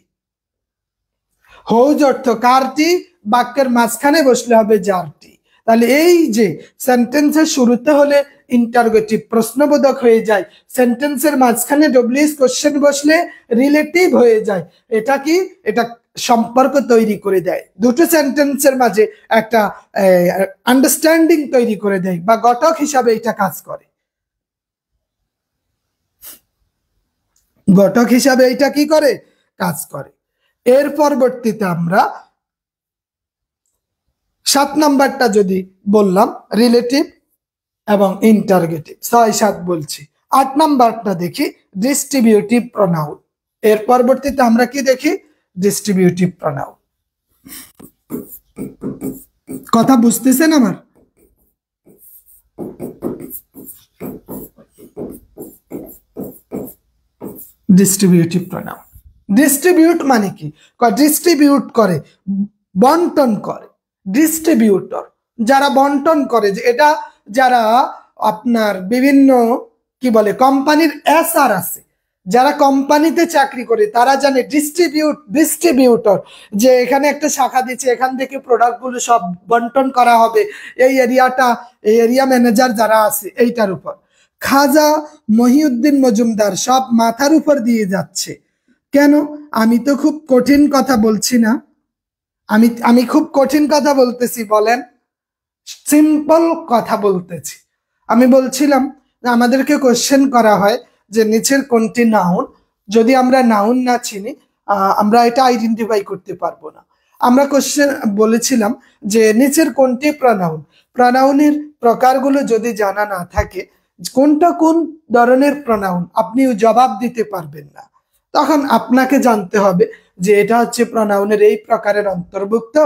হৌজ অর্থ কারটি, বাক্যের মাঝখানে বসলে হবে যারটি। তাহলে এই যে সেন্টেন্সের শুরুতে হলে ইন্টারোগেটিভ প্রশ্নবোধক হয়ে যায়, সেন্টেন্সের মাঝখানে ডব্লিউএস কোশ্চেন বসলে রিলেটিভ হয়ে যায়। এটা কি, এটা সম্পর্ক তৈরি করে দেয়, দুটো সেন্টেন্সের মাঝে একটা আন্ডারস্ট্যান্ডিং তৈরি করে দেয়, বা ঘটক হিসাবে এটা কাজ করে, ঘটক হিসাবে এটা কি করে, কাজ করে। এর পরবর্তীতে আমরা 7 নাম্বারটা যদি বললাম রিলেটিভ এবং ইন্টারগেটিভ, 6-7 বলছি। 8 নাম্বারটা দেখি ডিস্ট্রিবিউটিভ প্রনাউন। এর পরবর্তীতে আমরা কি দেখি, ডিস্ট্রিবিউটিভ প্রনাউন। কথা বুঝতেছেন আমার? ডিস্ট্রিবিউটিভ প্রনাউন, ডিস্ট্রিবিউট মানে কি, ডিস্ট্রিবিউট করে, বন্টন করে। ডিস্ট্রিবিউটর যারা বন্টন করে, যে এটা যারা আপনার বিভিন্ন কি বলে কোম্পানির এসআর আছে, যারা কোম্পানিতে চাকরি করে তারা জানে ডিস্ট্রিবিউটর, যে এখানে একটা শাখা দিচ্ছে, এখান থেকে প্রোডাক্টগুলো সব বন্টন করা হবে এই এরিয়াটা, এই এরিয়া ম্যানেজার যারা আছে এইটার উপর। খাজা মহিউদ্দিন মজুমদার সব মাথার উপর দিয়ে যাচ্ছে। কেন, আমি তো খুব কঠিন কথা বলছি না, আমি খুব কঠিন কথা বলতেছি বলেন, সিম্পল কথা বলতেছি। আমি বলছিলাম আমাদেরকে কোশ্চেন করা হয় যে নিচের কোনটি নাউন, যদি আমরা নাউন না চিনি আমরা এটা আইডেন্টিফাই করতে পারবো না। আমরা কোশ্চেন বলেছিলাম যে নিচের কোনটি প্রনাউন, প্রনাউনের প্রকারগুলো যদি জানা না থাকে, কোনটা কোন ধরনের প্রনাউন আপনি জবাব দিতে পারবেন না। তখন আপনাকে জানতে হবে যে এটা হচ্ছে প্রনাউনের এই প্রকারের অন্তর্ভুক্ত,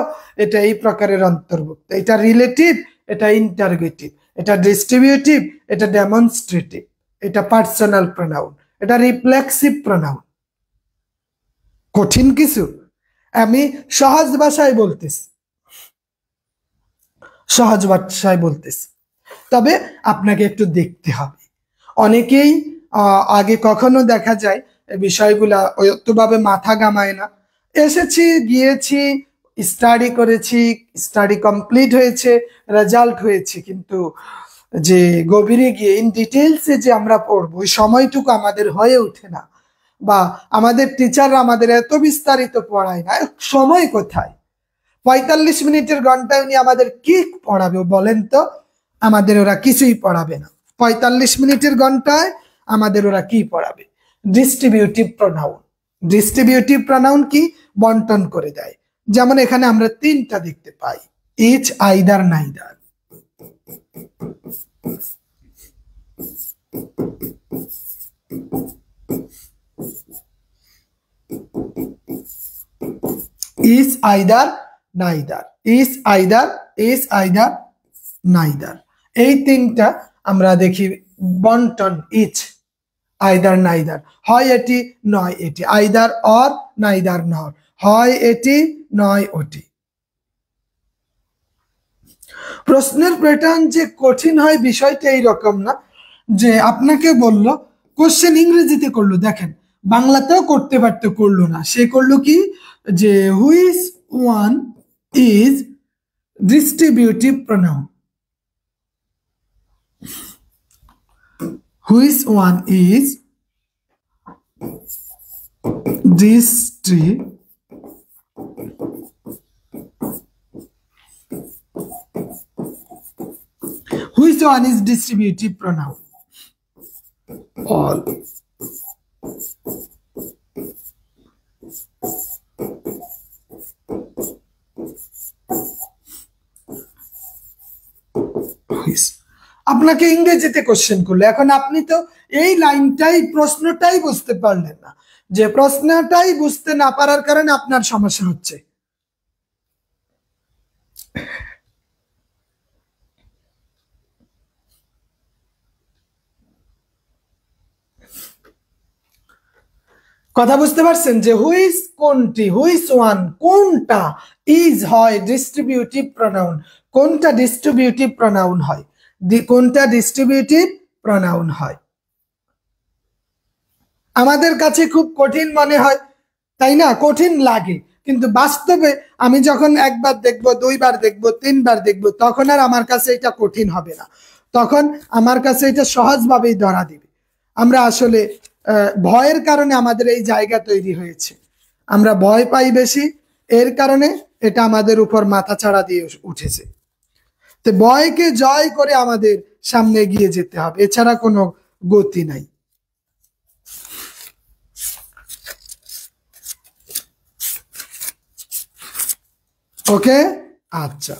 এটা এই প্রকারের অন্তর্ভুক্ত, এটা রিলেটিভ, এটা ইন্টারগেটিভ, এটা ডিস্ট্রিবিউটিভ, এটা ডেমনস্ট্রেটিভ, এটা পার্সোনাল প্রনাউন, এটা রিফ্লেক্সিভ প্রনাউন। কঠিন কিছু, আমি সহজ ভাষায় বলতেছি, সহজ ভাষায় বলতেছি, তবে আপনাকে একটু দেখতে হবে। অনেকেই আগে কখনো দেখা যায় বিষয়গুলা অতভাবে মাথা ঘামায় না, এসেছি গিয়েছি স্টাডি করেছি, স্টাডি কমপ্লিট হয়েছে, রেজাল্ট হয়েছে, কিন্তু যে গভীরে গিয়ে ইন ডিটেলসে যে আমরা পড়বো ওই সময়টুকু আমাদের হয়ে ওঠে না, বা আমাদের টিচাররা আমাদের এত বিস্তারিত পড়ায় না। সময় কোথায়, 45 মিনিটের ঘন্টায় উনি আমাদের কি পড়াবে বলেন তো, আমাদের ওরা কিছুই পড়াবে না। 45 মিনিটের ঘন্টায় আমাদের ওরা কি পড়াবে। ডিস্ট্রিবিউটিভ প্রনাউন, ডিস্ট্রিবিউটিভ প্রনাউন কি, বন্টন করে দেয়। যেমন এখানে আমরা 3টা দেখতে পাই, each, either, neither. Is, either, neither, is, either, is, either, neither, এই 3টা আমরা দেখি বন্টন। ইচ, আইদার, নাইদার, হয় এটি নয় এটি, আইদার অর, নাইদার নর, হয় এটি নয় ওটি। প্রশ্নের প্যাটার্ন যে কঠিন হয় বিষয়টা এইরকম না, যে আপনাকে বলল কোশ্চেন ইংরেজিতে করলো, দেখেন বাংলাতেও করতে পারতো, করলো না, সে করলো কি, যে which one is distributive pronoun, which one is Which one is distributive pronoun? All. আপনাকে ইংরেজিতে কোশ্চেন করলো, এখন আপনি তো এই লাইনটাই প্রশ্নটাই বুঝতে পারলেন না, যে প্রশ্নটাই বুঝতে না পারার কারণে আপনার সমস্যা হচ্ছে। কথা বুঝতে পারছেন যে হুইচ কোনটি, হুইচ ওয়ান কোনটা ইজ হয় ডিস্ট্রিবিউটিভ প্রনাউন, কোনটা ডিস্ট্রিবিউটিভ প্রনাউন হয়, কোনটা ডিস্ট্রিবিউটিভ প্রনাউন হয়। আমাদের কাছে খুব কঠিন মনে হয়, তাই না? কঠিন লাগে, কিন্তু বাস্তবে আমি যখন একবার দেখব, দুইবার দেখব, তিনবার দেখব, তখন আর আমার কাছে এটা কঠিন হবে না, তখন আমার কাছে এটা সহজভাবেই ধরা দিবে। আমরা আসলে ভয়ের কারণে আমাদের এই জায়গা তৈরি হয়েছে, আমরা ভয় পাই বেশি, এর কারণে এটা আমাদের উপর মাথা চাড়া দিয়ে উঠেছে। তো ভয়কে জয় করে আমাদের সামনে এগিয়ে যেতে হবে, এছাড়া কোনো গতি নাই। ওকে, আচ্ছা,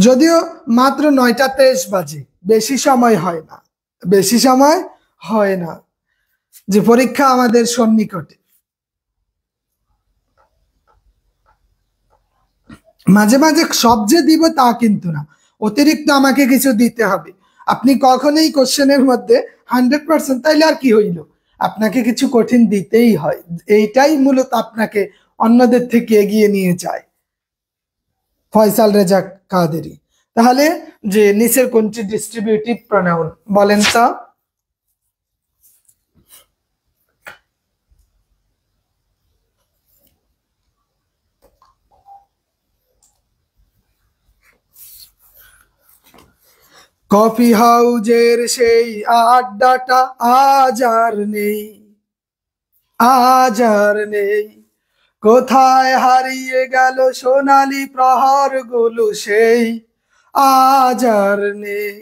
যদিও মাত্র 9:23 বাজে, বেশি সময় হয় না, বেশি সময় হয় না, যে পরীক্ষা আমাদের সন্নিকটে। মাঝে মাঝে সব যে দিব তা কিন্তু না, অতিরিক্ত আমাকে কিছু দিতে হবে। আপনি কখনোই কোশ্চেনের মধ্যে 100%, তাইলে আর কি হইল, আপনাকে কিছু কঠিন দিতেই হয়, এইটাই মূলত আপনাকে অন্যদের থেকে এগিয়ে নিয়ে যায়। ফয়সাল রেজা কাদেরি। তাহলে যে নিচের কোনটি ডিস্ট্রিবিউটিভ প্রনাউন বলেন তো? কফি হাউজের সেই আড্ডাটা আজ আর নেই, আজ আর নেই, কোথায় হারিয়ে গেল সোনালি প্রহর গুলো সেই আজ আর নেই।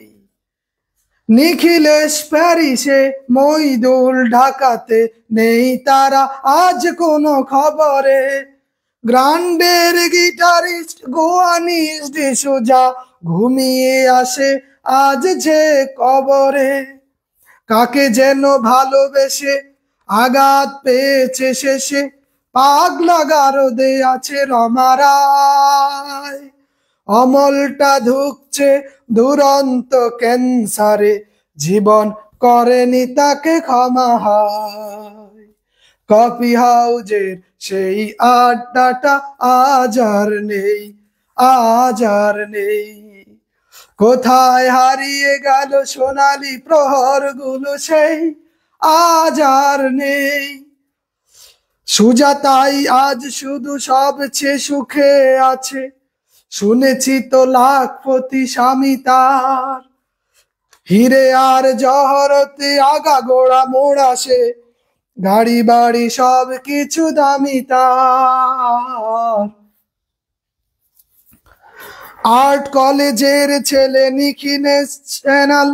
নিখিলেশ প্যারিসে, মইদুল ঢাকাতে, নেই তারা আজ কোনো খবরে। গ্রান্ডের গিটারিস্ট গোয়ানিস ডিসুজা ঘুমিয়ে আসে আজ যে কবরে। কাকে যেন ভালোবেসে আঘাত পেয়েছে শেষে, পাগলা গারদে আছে রমারায়। অমলটা ধুকছে দুরন্ত ক্যান্সারে, জীবন করেনি তাকে ক্ষমা হয়। কফি হাউজের সেই আড্ডাটা আজ আর নেই, আজ আর নেই, কোথায় হারিয়ে গেল সোনালি প্রহর গুলো সেই আজ আর নেই। সুজাতাই আজ শুধু সবচেয়ে সুখে আছে, শুনেছি তো লাখপতি স্বামী তার। হিরে আর জহরতে আগাগোড়া মোড়া সে, গাড়ি বাড়ি সব কিছু দামি তার। আর্ট কলেজের ছেলে নিখিলেশ চ্যানেল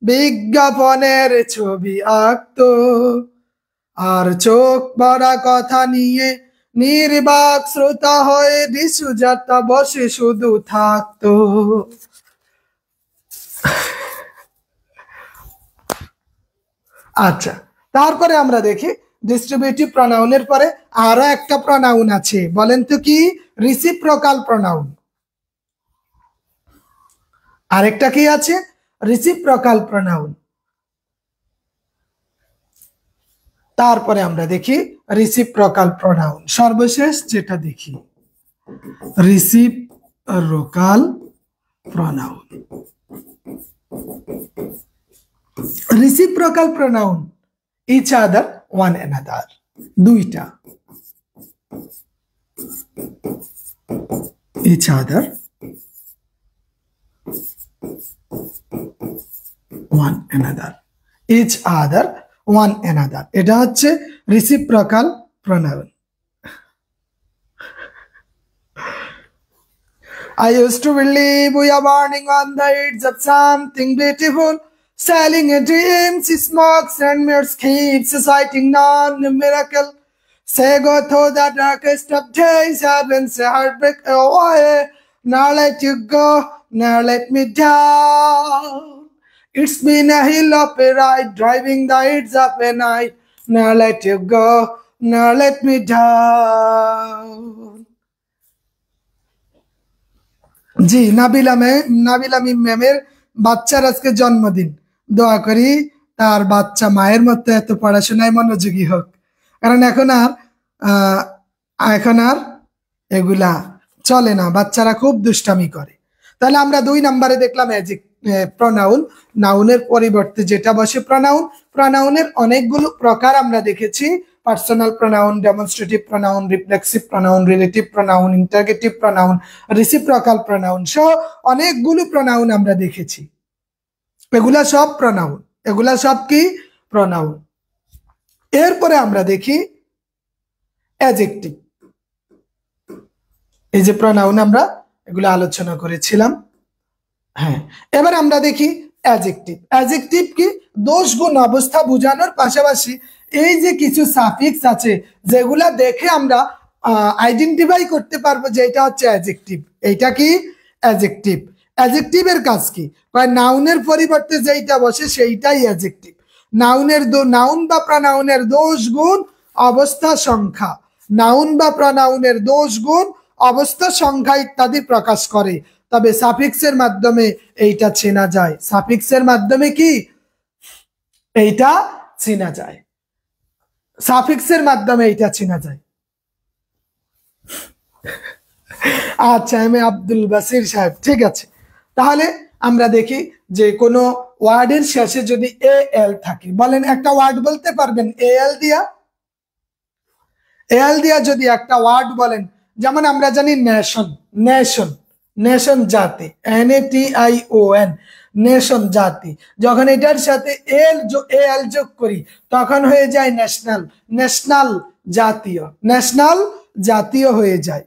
বিজ্ঞাপনের ছবি আঁকতো, আর চোখ পড়া কথা নিয়ে নির্বাক শ্রোতা হয়ে ডিসুজাটা বসে শুধু থাকতো। আচ্ছা, তারপরে আমরা দেখি ডিস্ট্রিবিউটিভ প্রনাউনের পরে আরো একটা প্রনাউন আছে, বলেন তো কি? Reciprocal pronoun. আরেকটা কি আছে? Reciprocal pronoun. তারপরে আমরা দেখি রিসিপ্রোকাল প্রনাউন, সর্বশেষ যেটা দেখি reciprocal pronoun. Reciprocal pronoun each other, one another, দুইটা। each other, one another, each other, one another. এটা হচ্ছে reciprocal pronoun. I used to believe we are burning on the edge of something beautiful, sailing a dreams, smokes and mirrors keeps sighting non-miracle. Say go through the darkest of days, haven't say heartbreak away. Now let you go, now let me down. It's been a hill of a ride, driving the edge of a night. Now let you go, now let me down. জি নাবিলা মিম ম্যামের বাচ্চার আজকে জন্মদিন, দোয়া করি তার বাচ্চা মায়ের মতো এত পড়াশোনায় মনোযোগী হোক, কারণ এখন আর এগুলা চলে না, বাচ্চারা খুব দুষ্টামি করে। তাহলে আমরা 2 নম্বরে দেখলাম প্রনাউন, নাউনের পরিবর্তে যেটা বসে প্রনাউন। প্রনাউনের অনেকগুলো প্রকার আমরা দেখেছি, personal pronoun, demonstrative pronoun, reflexive pronoun, relative pronoun, interrogative pronoun, reciprocal pronoun সহ অনেকগুলো প্রনাউন আমরা দেখেছি। এগুলা সব প্রনাউন, এগুলা সব কি প্রনাউন। এরপরে আমরা দেখি অ্যাডজেক্টিভ। এই যে প্রনাউন আমরা এগুলো আলোচনা করেছিলাম। হ্যাঁ, এবার আমরা দেখি অ্যাডজেক্টিভ। অ্যাডজেক্টিভ কি দোষ গুণ অবস্থা বোঝানোর পাশাপাশি এই যে কিছু সাফিক্স আছে যেগুলা দেখে আমরা আইডেন্টিফাই করতে পারবো যে এটা হচ্ছে অ্যাডজেক্টিভ। এইটা কি অ্যাডজেক্টিভ। অ্যাডজেক্টিভের কাজ কি? নাউনের পরিবর্তে যেইটা বসে সেইটাই অ্যাডজেক্টিভ। নাউন বা প্রনাউনের দোষ গুণ অবস্থা সংখ্যা, নাউন বা প্রনাউনের দোষ গুণ অবস্থা সংখ্যা ইত্যাদি প্রকাশ করে, তবে সাফিক্সের মাধ্যমে এইটা চেনা যায়। সাফিক্সের মাধ্যমে কি এইটা চেনা যায়, সাফিক্সের মাধ্যমে এইটা চেনা যায়। আচ্ছা, আমি আব্দুল বাসির সাহেব, ঠিক আছে। তাহলে আমরা দেখি যে কোনো ওয়ার্ডের শেষে যদি এ এল থাকে, বলেন একটা ওয়ার্ড বলতে পারবেন এ এল দিয়া? এ এল দিয়া যদি একটা ওয়ার্ড বলেন, যেমন আমরা জানি নেশন, নেশন, নেশন জাতি, NATION, নেশন জাতি। যখন এটার সাথে এল যোগ করি তখন হয়ে যায় ন্যাশনাল, ন্যাশনাল জাতীয়, ন্যাশনাল জাতীয় হয়ে যায়।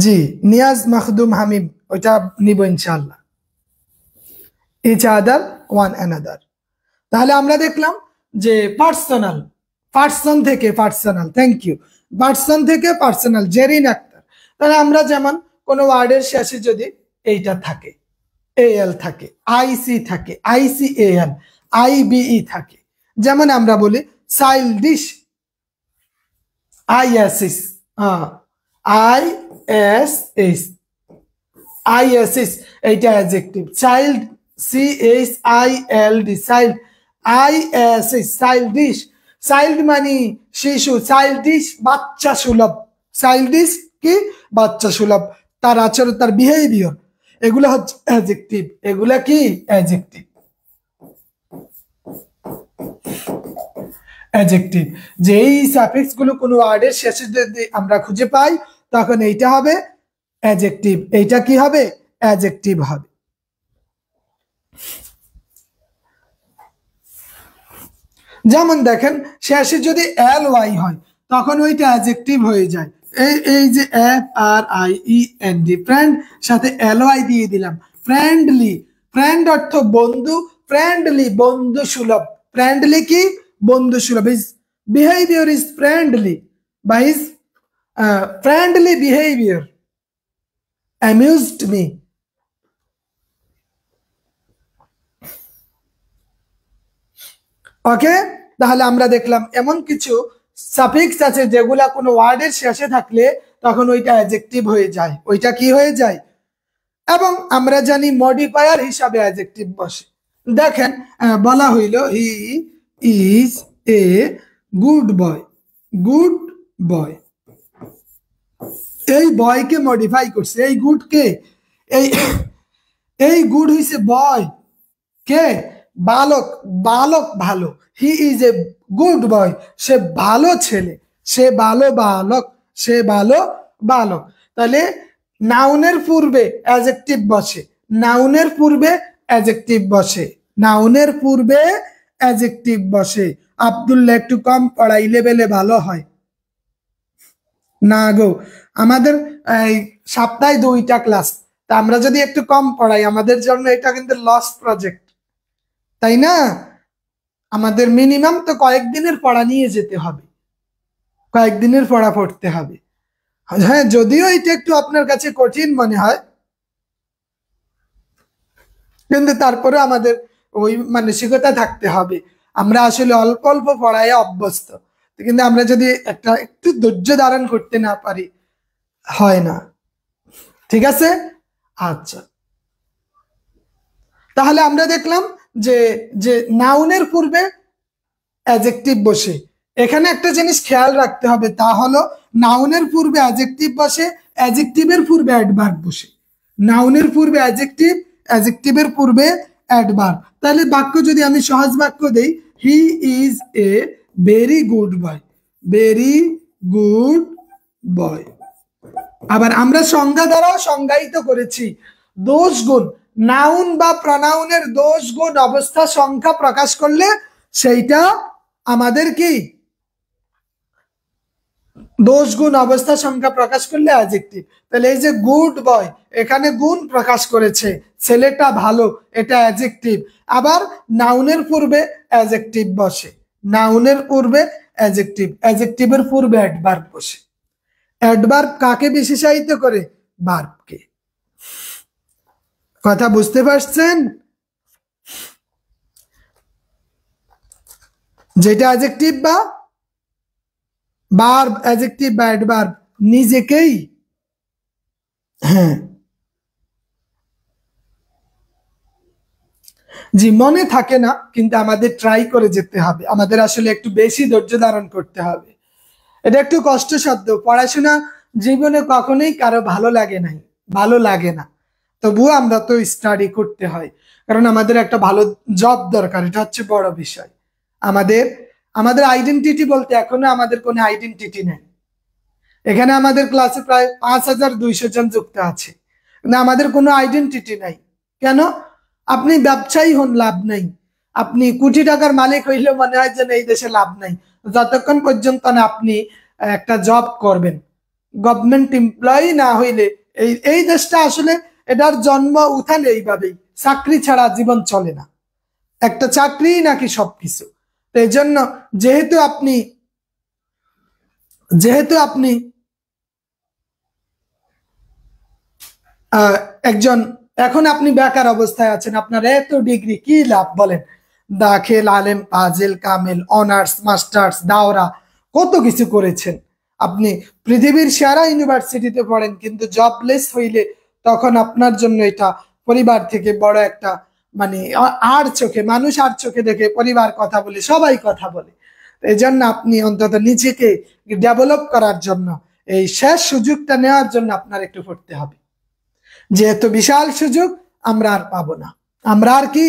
জি, নিয়াজ মখদুম হামিম, ওইটা নিব ইনশাআল্লাহ। Each other, one another. তাহলে আমরা দেখলাম যে পার্সোনাল, পার্সন থেকে পার্সোনাল, থ্যাংক ইউ, পার্সন থেকে পার্সোনাল, জেরিন আক্তার। তাহলে আমরা যেমন কোনো ওয়ার্ডের শেষে যদি এইটা থাকে, AL থাকে, IC থাকে, ICAN, IBE থাকে, যেমন আমরা বলি চাইল্ডিশ, ISS, ISS, এইটা adjective. Child, CHILD, child, ISS, childish, child মানে শিশু, চাইল্ডিশ বাচ্চা সুলভ, চাইল্ডিশ কি বাচ্চা সুলভ, তার আচরণ, তার বিহেভিয়ার, এগুলো হচ্ছে অ্যাডজেক্টিভ। এগুলা কি অ্যাডজেক্টিভ, অ্যাডজেক্টিভ। যে এই সাফিক্স গুলো কোনো ওয়ার্ডের শেষে যদি আমরা খুঁজে পাই তখন এইটা হবে অ্যাডজেক্টিভ। এইটা কি হবে? অ্যাডজেক্টিভ হবে। যেমন দেখেন শেষে যদি LY হয় তখন ওইটা অ্যাডজেক্টিভ হয়ে যায়। এই যে FRIEND, ফ্রেন্ড, সাথে LY দিয়ে দিলাম, ফ্রেন্ডলি, ফ্রেন্ড অর্থ বন্ধু, ফ্রেন্ডলি বন্ধু সুলভ, ফ্রেন্ডলি কি বন্ধু সুলভ, হিজ বিহেভিয়ার ইজ ফ্রেন্ডলি, বা his friendly behaviour amused me. Okay, তাহলে আমরা দেখলাম এমন কিছু সাফিক্স আছে যেগুলা কোনো ওয়ার্ডের শেষে থাকলে তখন ওইটা অ্যাডজেক্টিভ হয়ে যায়। ওইটা কি হয়ে যায়? এবং আমরা জানি মডিফায়ার হিসাবে অ্যাডজেক্টিভ বসে। দেখেন বলা হইল he is a good boy, good boy, এই বয়কে মডিফাই করছে, এই গুড কে, এই গুড হইছে বয় কে, বালক, বালক ভালো, he is a good boy, সে ভালো ছেলে, সে ভালো বালক, সে ভালো বালক। তাহলে নাউনের পূর্বে অ্যাডজেক্টিভ বসে, নাউনের পূর্বে অ্যাডজেক্টিভ বসে, নাউনের পূর্বে অ্যাডজেক্টিভ বসে। আব্দুল্লাহ একটু কম পড়াই লেভেলে ভালো হয় না গো, আমাদের এই সপ্তাহে 2টা ক্লাস, তা আমরা যদি একটু কম পড়াই আমাদের জন্য এটা কিন্তু লস প্রজেক্ট, তাই না? আমাদের মিনিমাম তো কয়েকদিনের পড়া নিয়ে যেতে হবে, কয়েকদিনের পড়া পড়তে হবে। হ্যাঁ, যদিও এটা একটু আপনার কাছে কঠিন মনে হয়, কিন্তু তারপরে আমাদের ওই মানসিকতা থাকতে হবে আমরা আসলে অল্প অল্প পড়ায় অভ্যস্ত, কিন্তু আমরা যদি একটু ধৈর্য ধারণ করতে না পারি হয় না। ঠিক আছে, আচ্ছা, তাহলে আমরা দেখলাম যে যে নাউনের পূর্বে অ্যাডজেক্টিভ বসে। এখানে একটা জিনিস খেয়াল রাখতে হবে, তা হলো নাউনের পূর্বে অ্যাডজেক্টিভ বসে, অ্যাডজেক্টিভের পূর্বে অ্যাডভার্ব বসে। নাউনের পূর্বে অ্যাডজেক্টিভ, অ্যাডজেক্টিভের পূর্বে অ্যাডভার্ব। তাহলে বাক্য যদি আমি সহজ বাক্য দেই, he is a very good boy, very good boy. আবার আমরা সংজ্ঞা দ্বারাও সংজ্ঞায়িত করেছি দোষ গুণ, নাউন বা প্রনাউনের দোষ গুণ অবস্থা সংখ্যা প্রকাশ করলে সেইটা আমাদের কি দোষ গুণ অবস্থা সংখ্যা প্রকাশ করলে অ্যাডজেক্টিভ। তাহলে এই যে গুড বয়, এখানে গুণ প্রকাশ করেছে, ছেলেটা ভালো, এটা অ্যাডজেক্টিভ। আবার নাউনের পূর্বে অ্যাডজেক্টিভ বসে, নাউনের পূর্বে অ্যাডজেক্টিভ, অ্যাডজেক্টিভের পূর্বে অ্যাডভার্ব বসে। অ্যাডভার্ব কাকে বিশেষায়িত করে? ভার্বকে। কথা বুঝতে পারছেন? যেটা অ্যাডজেক্টিভ বা ভার্ব, অ্যাডজেক্টিভ বা অ্যাডভার্ব নিজেকেই, হ্যাঁ জি, মনে থাকে না, কিন্তু আমাদের ট্রাই করে যেতে হবে, আমাদের আসলে একটু বেশি ধৈর্য ধারণ করতে হবে। এটা একটু কষ্টসাধ্য, পড়াশোনা জীবনে কখনোই কারো ভালো লাগে নাই, ভালো লাগে না, তবুও আমরা তো স্টাডি করতে হয়, কারণ আমাদের একটা ভালো জব দরকার, এটা হচ্ছে বড় বিষয়। আমাদের আমাদের আইডেন্টিটি বলতে এখনো আমাদের কোনো আইডেন্টিটি নেই। এখানে আমাদের ক্লাসে প্রায় 5200 জন যুক্ত আছে, কিন্তু আমাদের কোনো আইডেন্টিটি নাই। কেন? আপনি ব্যবসায়ী হন, লাভ নাই, আপনি কোটি টাকার মালিক হইলে মনে হয় যে এই দেশে লাভ নাই, যতক্ষণ পর্যন্ত না আপনি একটা জব করবেন, গভর্নমেন্ট এমপ্লয়ি না হইলে এই এই দেশটা আসলে এটার জন্ম উত্থান এইভাবেই, চাকরি ছাড়া জীবন চলে না, একটা চাকরি নাকি সবকিছু। তো এই জন্য যেহেতু আপনি যেহেতু আপনি একজন, এখন আপনি বেকার অবস্থায় আছেন, আপনার এত ডিগ্রি কি লাভ বলেন? দাখিল, আলেম, ফাজিল, কামিল, অনার্স, মাস্টার্স, দাওরা, কত কিছু করেছেন আপনি, পৃথিবীর সেরা ইউনিভার্সিটিতে পড়েন, কিন্তু জবলেস হইলে তখন আপনার জন্য এটা পরিবার থেকে বড় একটা মানে আর চোখে, মানুষ আর চোখে দেখে, পরিবার কথা বলে, সবাই কথা বলে। এই জন্য আপনি অন্তত নিজেকে ডেভেলপ করার জন্য এই শেষ সুযোগটা নেওয়ার জন্য আপনার একটু পড়তে হবে। যেহেতু বিশাল সুযোগ আমরা আর পাবো না, আমরা আর কি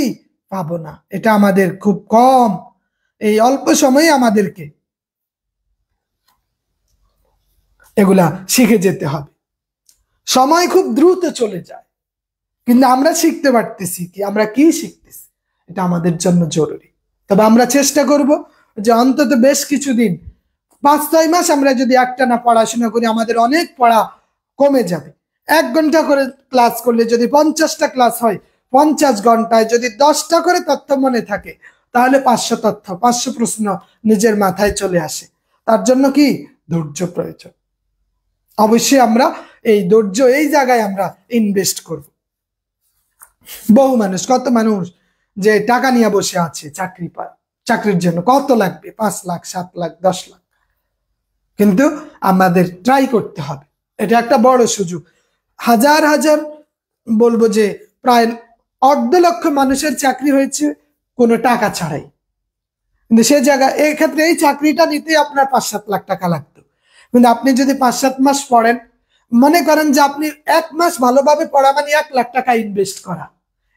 পাবো না, এটা আমাদের খুব কম, এই অল্প সময়ে আমাদেরকে এগুলা শিখে যেতে হবে। সময় খুব দ্রুত চলে যায়, কিন্তু আমরা শিখতে পারতেছি কি, আমরা কি শিখতেছি, এটা আমাদের জন্য জরুরি। তবে আমরা চেষ্টা করব যে অন্তত বেশ কিছুদিন, 5-6 মাস আমরা যদি একটানা পড়াশোনা করি, আমাদের অনেক পড়া কমে যাবে। 1 ঘন্টা করে ক্লাস করলে যদি 50টা ক্লাস হয়, 50 ঘন্টায় যদি 10টা করে তথ্য মনে থাকে, তাহলে 500 তথ্য, 500 প্রশ্ন নিজের মাথায় চলে আসে। তার জন্য কি ধৈর্য প্রয়োজন। অবশ্যই আমরা এই ধৈর্য এই জায়গায় আমরা ইনভেস্ট করব। বহু মানুষ, কত মানুষ যে টাকা নিয়ে বসে আছে, চাকরি পায়, চাকরির জন্য কত লাগবে, 5 লাখ, 7 লাখ, 10 লাখ, কিন্তু আমাদের ট্রাই করতে হবে, এটা একটা বড় সুযোগ। হাজার হাজার, বলবো যে প্রায় 1.5 লক্ষ মানুষের চাকরি হয়েছে কোনো টাকা ছাড়াই, কিন্তু সে জায়গায় এই ক্ষেত্রে এই চাকরিটা নিতে আপনার 5-7 লাখ টাকা লাগতো, কিন্তু আপনি যদি 5-7 মাস পড়েন, মনে করেন যে আপনি 1 মাস ভালোভাবে পড়া মানে 1 লাখ টাকা ইনভেস্ট করা,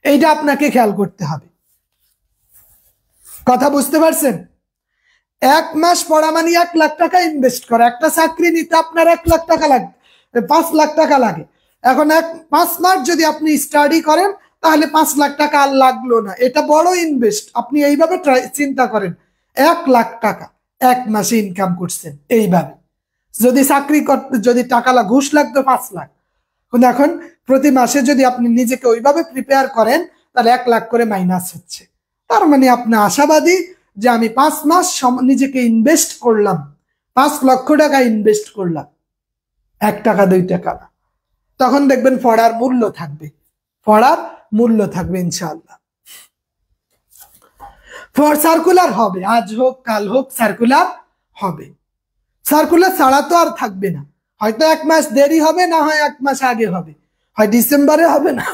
এইটা আপনাকে খেয়াল করতে হবে। কথা বুঝতে পারছেন? এক মাস পড়া মানে 1 লাখ টাকা ইনভেস্ট করা। একটা চাকরি নিতে আপনার 1 লাখ টাকা লাগে, 5 লাখ টাকা লাগে। এখন 5 মাস যদি আপনি স্টাডি করেন তাহলে 5 লাখ টাকা আর লাগলো না, এটা বড় ইনভেস্ট। আপনি এইভাবে চিন্তা করেন, 1 লাখ টাকা 1 মাসে ইনকাম করছেন এইভাবে। যদি চাকরি করতে যদি টাকা ঘুষ লাগতো 5 লাখ, কিন্তু এখন প্রতি মাসে যদি আপনি নিজেকে ওইভাবে প্রিপেয়ার করেন তাহলে 1 লাখ করে মাইনাস হচ্ছে। তার মানে আপনি আশাবাদী যে আমি 5 মাস নিজেকে ইনভেস্ট করলাম, 5 লক্ষ টাকা ইনভেস্ট করলাম, 1 টাকা 2 টাকা না। তখন দেখবেন পড়ার মূল্য থাকবে, পড়ার মূল্য থাকবে ইনশাআল্লাহ। সার্কুলার হবে, আজ হোক কাল হোক সার্কুলার হবে। সার্কুলার ছাড়া তো আর থাকবে না, হয়তো 1 মাস দেরি হবে, না হয় 1 মাস আগে হবে, হয় ডিসেম্বরে হবে, না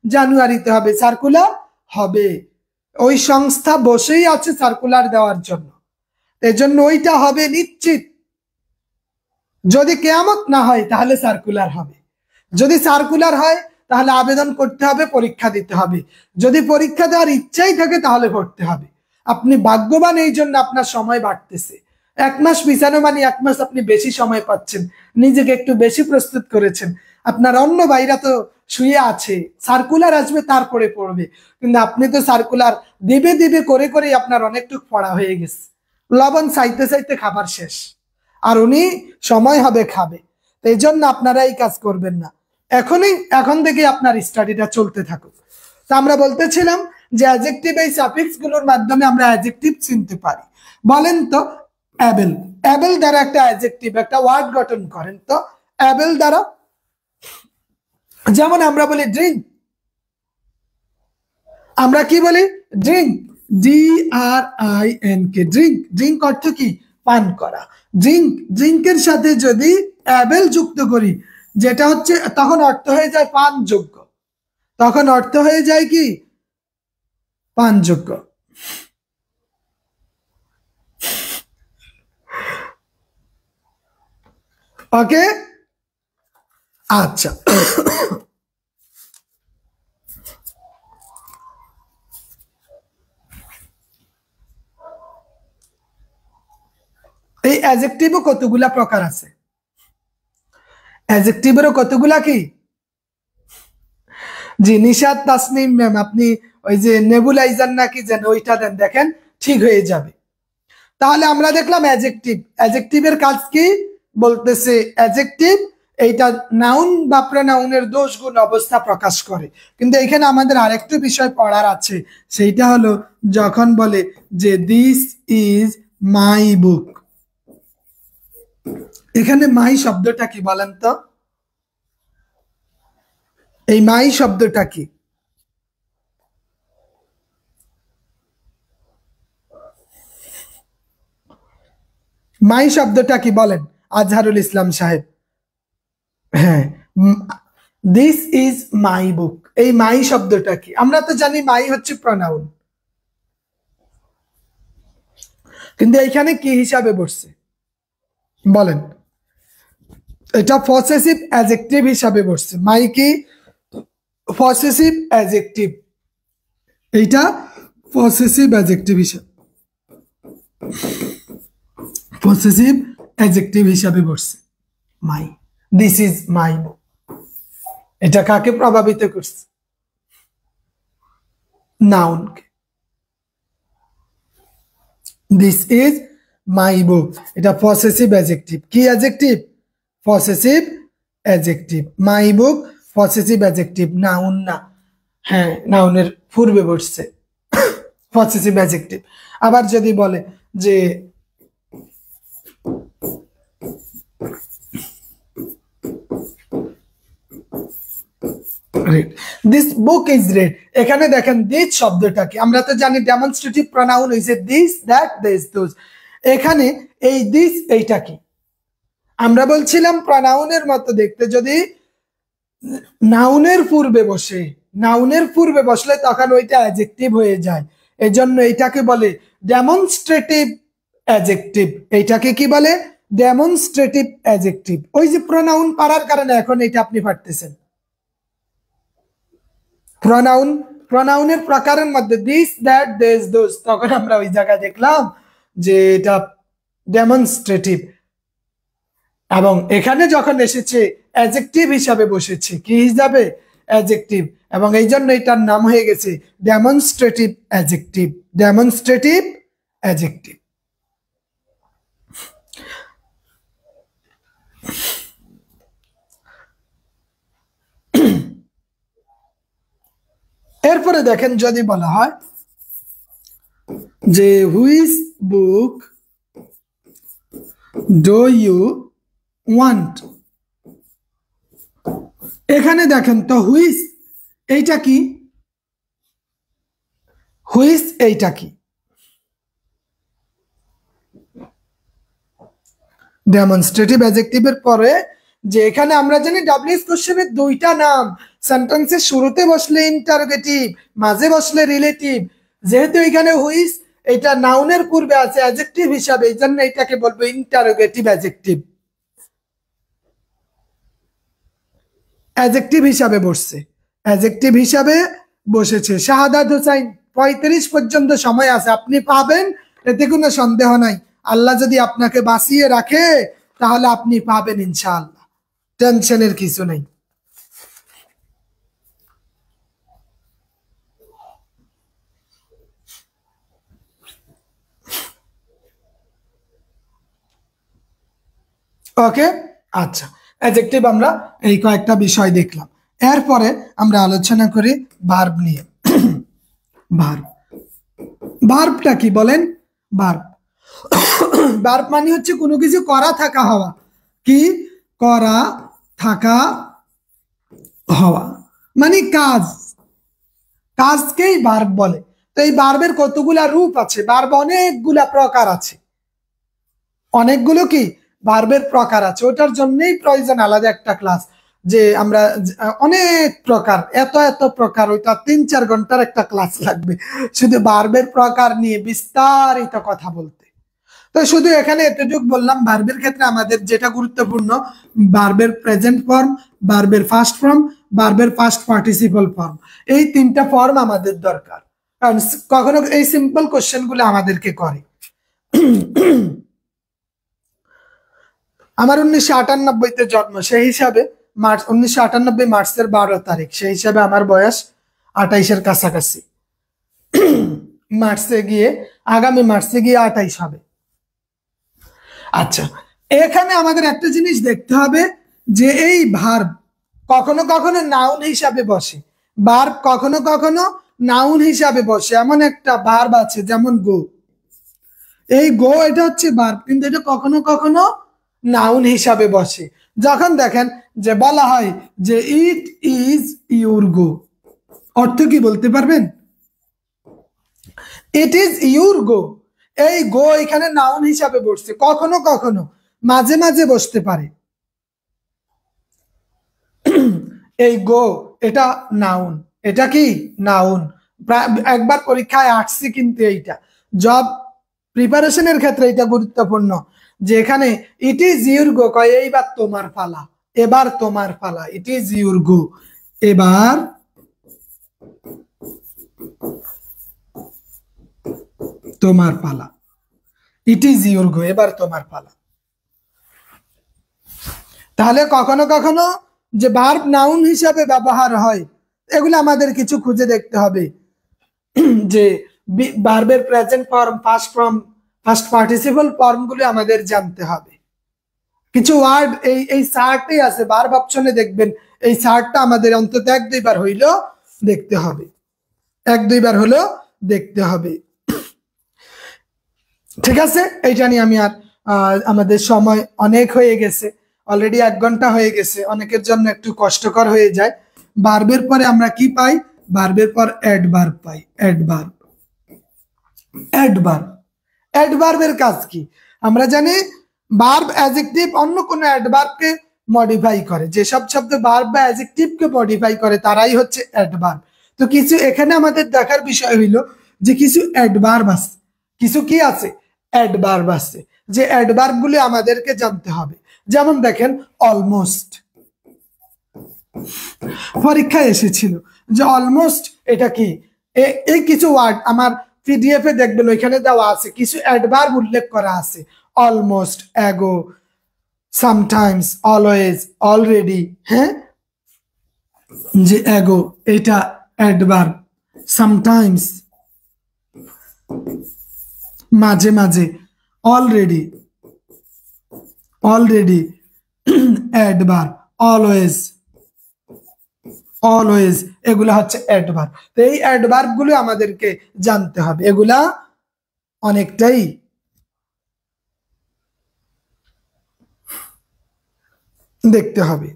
জানুয়ারিতে হবে, সার্কুলার হবে। ওই সংস্থা বসেই আছে সার্কুলার দেওয়ার জন্য, এজন্য ওইটা হবে নিশ্চিত। যদি কিয়ামত না হয় তাহলে সার্কুলার হবে, যদি সার্কুলার হয় তাহলে আবেদন করতে হবে, পরীক্ষা দিতে হবে। যদি পরীক্ষা দেওয়ার ইচ্ছাই থাকে তাহলে পড়তে হবে। আপনি ভাগ্যবান, এই জন্য আপনার সময় বাড়তেছে। 1 মাস পিছানো মানে 1 মাস আপনি বেশি সময় পাচ্ছেন, নিজেকে একটু বেশি প্রস্তুত করেছেন। আপনার অন্য ভাইরা তো শুয়ে আছে, সার্কুলার আসবে তারপরে পড়বে, কিন্তু আপনি তো সার্কুলার দিবে দিবে করে করে আপনার অনেকটুকু পড়া হয়ে গেছে। লবণ চাইতে চাইতে খাবার শেষ, আর উনি সময় হবে খাবে। এই জন্য আপনারা এই কাজ করবেন না, এখন থেকে আপনার স্টাডিটা চলতে থাকুক। তো আমরা বলতেছিলাম যে অ্যাডজেক্টিভ এই সাফিক্স গুলোর মাধ্যমে আমরা অ্যাডজেক্টিভ চিনতে পারি। বলেন তো অ্যাবেল, অ্যাবেল দ্বারা একটা অ্যাডজেক্টিভ, একটা ওয়ার্ড গঠন করেন তো অ্যাবেল দ্বারা। যেমন আমরা বলি ড্রিঙ্ক, আমরা কি বলি ড্রিঙ্ক, DRINK, ড্রিঙ্ক। ড্রিঙ্ক অর্থ কি পান করা। ড্রিঙ্ক, ড্রিঙ্কের সাথে যদি অ্যাবেল যুক্ত করি, যেটা হচ্ছে তখন অর্থ হয়ে যায় পানযোগ্য, তখন অর্থ হয়ে যায় কি পানযোগ্য। ওকে, আচ্ছা। এই অ্যাডজেক্টিভও কতগুলা প্রকার আছে, অ্যাডজেক্টিভেরও কতগুলা কি। জি নিশাত তাসনিম ম্যাম, আপনি ওই যে নেবুলাইজার নাকি যেন ওইটা দেন, দেখেন ঠিক হয়ে যাবে। তাহলে আমরা দেখলাম অ্যাডজেক্টিভ, অ্যাডজেক্টিভের কাজ কি বলতেছে, অ্যাডজেক্টিভ এইটা নাউন বা প্রনাউনের দোষ গুণ অবস্থা প্রকাশ করে। কিন্তু এখানে আমাদের আরেকটু বিষয় পড়ার আছে, সেইটা হলো যখন বলে যে দিস ইজ মাই বুক, এখানে মাই শব্দটা কি বলেন তো, এই মাই শব্দটা কি? মাই শব্দটা কি বলেন আজহারুল ইসলাম সাহেব। হ্যাঁ, দিস ইজ মাই বুক, এই মাই শব্দটা কি? আমরা তো জানি মাই হচ্ছে প্রনাউন, কিন্তু এইখানে কি হিসাবে বসছে বলেন? এটা পসেসিভ অ্যাডজেক্টিভ হিসাবে বসছে। মাই কি পসেসিভ অ্যাডজেক্টিভ, এইটা পসেসিভ অ্যাডজেক্টিভ হিসাবে, পসেসিভ অ্যাডজেক্টিভ হিসাবে বসছে মাই। দিস ইজ মাই বুক, এটা কাকে প্রভাবিত করছে? নাউনকে। দিস ইজ মাই বুক, এটা পসেসিভ অ্যাডজেক্টিভ। কি adjective? Possessive adjective. My book possessive adjective, noun না। হ্যাঁ, নাউনের পূর্বে বসছে, পসেসিভ অ্যাডজেক্টিভ। আবার যদি বলে যে দিস বুক ইজ রেড, এখানে দেখেন দিস শব্দটা কি, আমরা তো জানি ডেমনস্ট্রেটিভ প্রনাউন হইছে দিস, দ্যাট, দিস, দোজ। এখানে এই দিস এইটা কি? আমরা বলছিলাম প্রনাউনের মতো দেখতে, যদি নাউনের পূর্বে বসে, নাউনের পূর্বে বসলে তখন ওইটা অ্যাডজেক্টিভ হয়ে যায়। এজন্য এইটাকে বলে ডেমনস্ট্রেটিভ অ্যাডজেক্টিভ। এইটাকে কি বলে? Demonstrative adjective. ওই যে প্রনাউন পারার কারণে এখন এটা আপনি পারতেছেন। প্রনাউন, প্রনাউনের প্রকারের মধ্যে দিস, দ্যাট, দিস, দোজ, তখন আমরা ওই জায়গায় দেখলাম যে এটা ডেমনস্ট্রেটিভ, এবং এখানে যখন এসেছে অ্যাডজেক্টিভ হিসাবে বসেছে, কি হিসাবে? অ্যাডজেক্টিভ, এবং এই জন্য এটার নাম হয়ে গেছে ডেমনস্ট্রেটিভ অ্যাডজেক্টিভ। Demonstrative adjective. এরপরে দেখেন, যদি বলা হয় যে which book do you want, এখানে দেখেন তো হুইচ এইটা কি? হুইচ এইটা কি? ডেমনস্ট্রেটিভ অ্যাডজেক্টিভের পরে যে এখানে আমরা জানি ডাব্লিউএস কোশ্চেনের দুইটা নাম, সেন্টেন্সের শুরুতে বসলে ইন্টারোগেটিভ, মাঝে বসলে রিলেটিভ। যেহেতু এখানে হুইচ এটা নাউনের পূর্বে আছে অ্যাডজেক্টিভ হিসাবে, এই জন্য এটাকে বলবো ইন্টারোগেটিভ অ্যাডজেক্টিভ। অ্যাডজেক্টিভ হিসাবে বসছে, অ্যাডজেক্টিভ হিসাবে বসেছে। শাহাদাত হোসাইন 35 পর্যন্ত সময় আছে, আপনি পাবেন, এতে কোনো সন্দেহ নাই। আল্লাহ যদি আপনাকে বাঁচিয়ে রাখে তাহলে আপনি পাবেন ইনশাআল্লাহ, টেনশনের কিছু নেই। ওকে, আচ্ছা, অ্যাডজেক্টিভ আমরা এই কয়েকটা বিষয় দেখলাম। এরপরে আমরা আলোচনা করি ভার্ব নিয়ে। ভার্ব, ভার্বটা কি বলেন? ভার্ব, ভার্ব মানে হচ্ছে কোনো কিছু করা থাকা হওয়া। কি? করা থাকা হওয়া মানে কাজ, কাজকেই ভার্ব বলে। তো এই ভার্বের কতগুলা রূপ আছে? ভার্ব অনেকগুলা প্রকার আছে, অনেকগুলো কি ভার্বের প্রকার আছে। ওটার জন্যই প্রয়োজন আলাদা একটা ক্লাস, যে আমরা অনেক প্রকার, এত এত প্রকার, ওইটা 3-4 ঘন্টার একটা ক্লাস লাগবে শুধু ভার্বের প্রকার নিয়ে বিস্তারিত কথা বলতে। তো শুধু এখানে এতটুকু বললাম, ভার্বের ক্ষেত্রে আমাদের যেটা গুরুত্বপূর্ণ, ভার্বের প্রেজেন্ট ফর্ম, ভার্বের ফার্স্ট ফর্ম, ভার্বের পাস্ট পার্টিসিপল ফর্ম, এই 3টা ফর্ম আমাদের দরকার, কারণ কখনো এই সিম্পল কোশ্চেন গুলো আমাদেরকে করে। আমার 1998-তে জন্ম, সেই হিসাবে মার্চ 1998 মার্চের 12 তারিখ, সেই হিসাবে আমার বয়স 28-এর কাছাকাছি। মার্চে গিয়ে, আগামী মার্চে গিয়ে 28 হবে। আচ্ছা, এখানে আমাদের একটা জিনিস দেখতে হবে যে এই ভার্ব কখনো কখনো নাউন হিসাবে বসে, ভার্ব কখনো কখনো নাউন হিসাবে বসে। এমন একটা ভার্ব আছে যেমন গো, এই গো এটা হচ্ছে ভার্ব, কিন্তু এটা কখনো কখনো নাউন হিসাবে বসে। যখন দেখেন যে বলা হয় যে ইট ইজ ইউর গো, অর্থ কি বলতে পারবেন? ইট ইজ ইউর গো, এই গো এখানে নাউন হিসাবে বসছে, কখনো কখনো, মাঝে মাঝে বসতে পারে। এই গো এটা নাউন, এটা কি নাউন। একবার পরীক্ষায় আসছে কিন্তু এইটা, জব প্রিপারেশনের ক্ষেত্রে এটা গুরুত্বপূর্ণ, যে এখানে ইট ইজ ইউর গো কয় এইবার তোমার পালা, এবার তোমার পালা, ইট ইজ ইউর গো, এবার তোমার পালা, ইট ইজ ইউর গো, এবার তোমার পালা। তাহলে কখনো কখনো যে ভার্ব নাউন হিসাবে ব্যবহার হয়, এগুলো আমাদের কিছু খুঁজে দেখতে হবে, যে ভার্বের present form, first form, first participle ফর্মগুলো আমাদের জানতে হবে। কিছু ওয়ার্ড এই সার্টই আছে, ভার্ব অপশনে দেখবেন এই সার্টটা আমাদের অন্তত 1-2 বার হইলো দেখতে হবে, 1-2 বার হলো দেখতে হবে। ঠিক আছে, এইটা নিয়ে আমি আর আমাদের সময় অনেক হয়ে গেছে, অলরেডি 1 ঘন্টা হয়ে গেছে, অনেকের জন্য একটু কষ্টকর হয়ে যায়। ভার্বের পরে আমরা কি পাই? ভার্বের পর অ্যাডভার্ব পাই, অ্যাডভার্ব। অ্যাডভার্ব, অ্যাডভার্বের কাজ কি? আমরা জানি ভার্ব অ্যাডজেক্টিভ অন্য কোনো অ্যাডভার্বকে মডিফাই করে, যেসব শব্দ ভার্ব বা অ্যাডজেক্টিভকে মডিফাই করে তারাই হচ্ছে অ্যাডভার্ব। তো কিছু এখানে আমাদের দেখার বিষয় হইল যে কিছু অ্যাডভার্ব আছে, কিছু কি আছে? অ্যাডভার্ব আছে, যে অ্যাডভার্ব গুলি আমাদেরকে জানতে হবে। যেমন দেখেন অলমোস্ট, পরীক্ষায় এসেছিল যে অলমোস্ট এটা কি, এই কিছু ওয়ার্ড আমার পিডিএফ এ দেখবেন ওইখানে দেওয়া আছে কিছু অ্যাডভার্ব উল্লেখ করা আছে, almost, ago, sometimes, always, already. হ্যাঁ, যে অ্যাগো এটা অ্যাডভার্ব, সামটাইমস মাঝে মাঝে, already already adverb, always always এগুলা হচ্ছে অ্যাডভার্ব। তো এই অ্যাডভার্ব গুলো আমাদেরকে জানতে হবে, এগুলা অনেকটাই দেখতে হবে।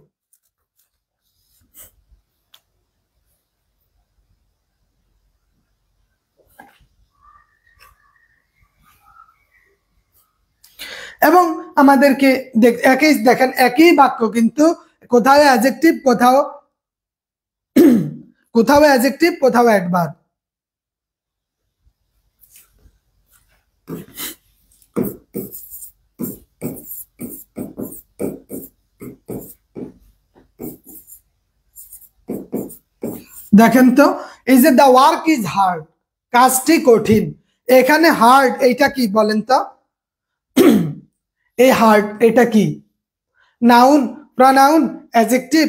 এবং আমাদেরকে একই দেখেন একই বাক্য কিন্তু কোথাও অ্যাডজেক্টিভ, কোথাও কোথাও অ্যাডজেক্টিভ, কোথাও অ্যাডভার্ব। দেখেন তো, এই যে দ্য ওয়ার্ক ইজ হার্ড, কাজটি কঠিন, এখানে হার্ড এইটা কি বলেন তো? এই হার্ড এটা কি? নাউন, প্রনাউন, অ্যাডজেক্টিভ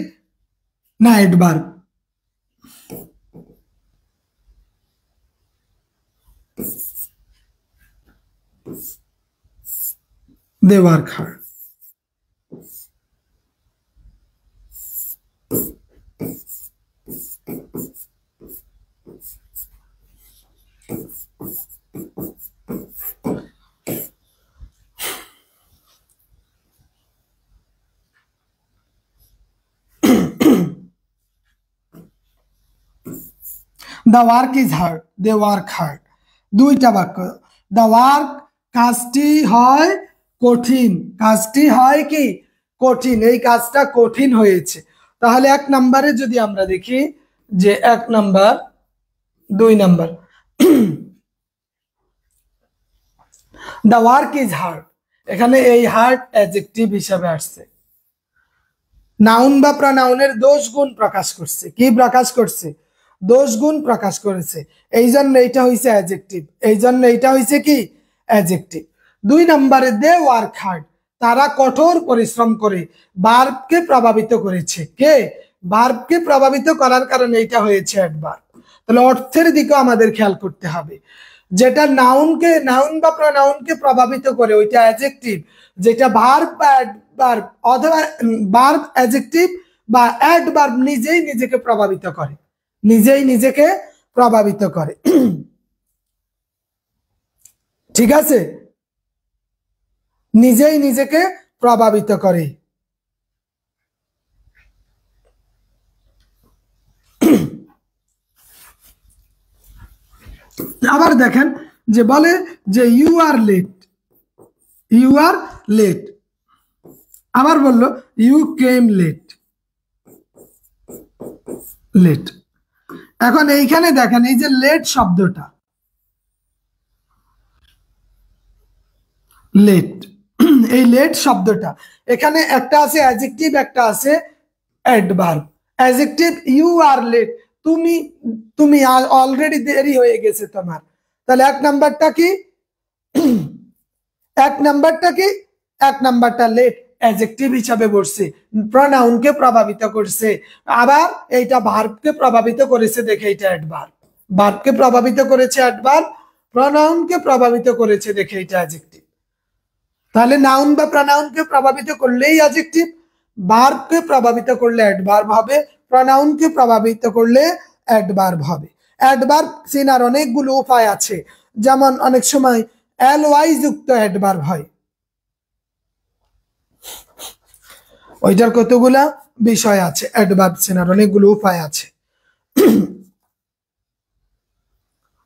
না adverb? They work hard. The work is hard, they work hard, দুইটা বাক্য। The work কাজটি হয় কঠিন, কাজটি হয় কি কঠিন, এই কাজটা কঠিন হয়েছে। তাহলে এক নম্বরে যদি আমরা দেখি যে এক নাম্বার, দুই number, The work is hard, এখানে এই হার্ড অ্যাডজেক্টিভ হিসাবে আসছে, নাউন বা প্রনাউনের দোষ গুণ প্রকাশ করছে। কি প্রকাশ করছে? দোষ গুণ প্রকাশ করেছে, এই জন্য এইটা হইছে অ্যাডজেক্টিভ, এই জন্য এইটা হইছে কি অ্যাডজেক্টিভ। দুই নম্বরে দে ওয়ার্ক হার্ড, তারা কঠোর পরিশ্রম করে, ভার্বকে প্রভাবিত করেছে। কে? ভার্বকে প্রভাবিত করার কারণে এইটা হয়েছে অ্যাডভার্ব। তাহলে অর্থের দিকেও আমাদের খেয়াল করতে হবে, যেটা নাউনকে, নাউন বা প্রনাউনকে প্রভাবিত করে ওইটা অ্যাডজেক্টিভ, যেটা ভার্ব বা অ্যাডভার্ব অথবা ভার্ব অ্যাডজেক্টিভ বা অ্যাডভার্ব নিজেই নিজেকে প্রভাবিত করে, নিজেই নিজেকে প্রভাবিত করে। ঠিক আছে, নিজেই নিজেকে প্রভাবিত করে। আবার দেখেন যে বলে যে you are late, you are late, আবার বললো ইউ কেম লেট, লেট। এখন এইখানে দেখেন এই যে লেট শব্দটা, লেট, এই লেট শব্দটা এখানে একটা আছে অ্যাডজেক্টিভ, একটা আছে adverb. Adjective you are late, তুমি, তুমি অলরেডি দেরি হয়ে গেছে তোমার। তাহলে এক নাম্বারটা কি? এক নাম্বারটা কি? এক নাম্বারটা লেট অ্যাডজেক্টিভ হিসাবে বসছে, প্রনাউনকে প্রভাবিত করছে। আবার এইটা ভার্বকে প্রভাবিত করেছে, দেখে এটা অ্যাডভার্ব, ভার্বকে প্রভাবিত করেছে অ্যাডভার্ব, প্রনাউনকে প্রভাবিত করেছে দেখে এটা অ্যাডজেক্টিভ। তাহলে নাউন বা প্রনাউনকে প্রভাবিত করলেই অ্যাডজেক্টিভ, ভার্বকে প্রভাবিত করলে অ্যাডভার্ব হবে, প্রনাউনকে প্রভাবিত করলে অ্যাডভার্ব হবে। অ্যাডভার্ব চেনার অনেকগুলো উপায় আছে, যেমন অনেক সময় এল ওয়াই যুক্ত অ্যাডভার্ব হয়, ওইটার কতগুলা বিষয় আছে, অ্যাডভার্ব চেনার অনেকগুলো উপায় আছে।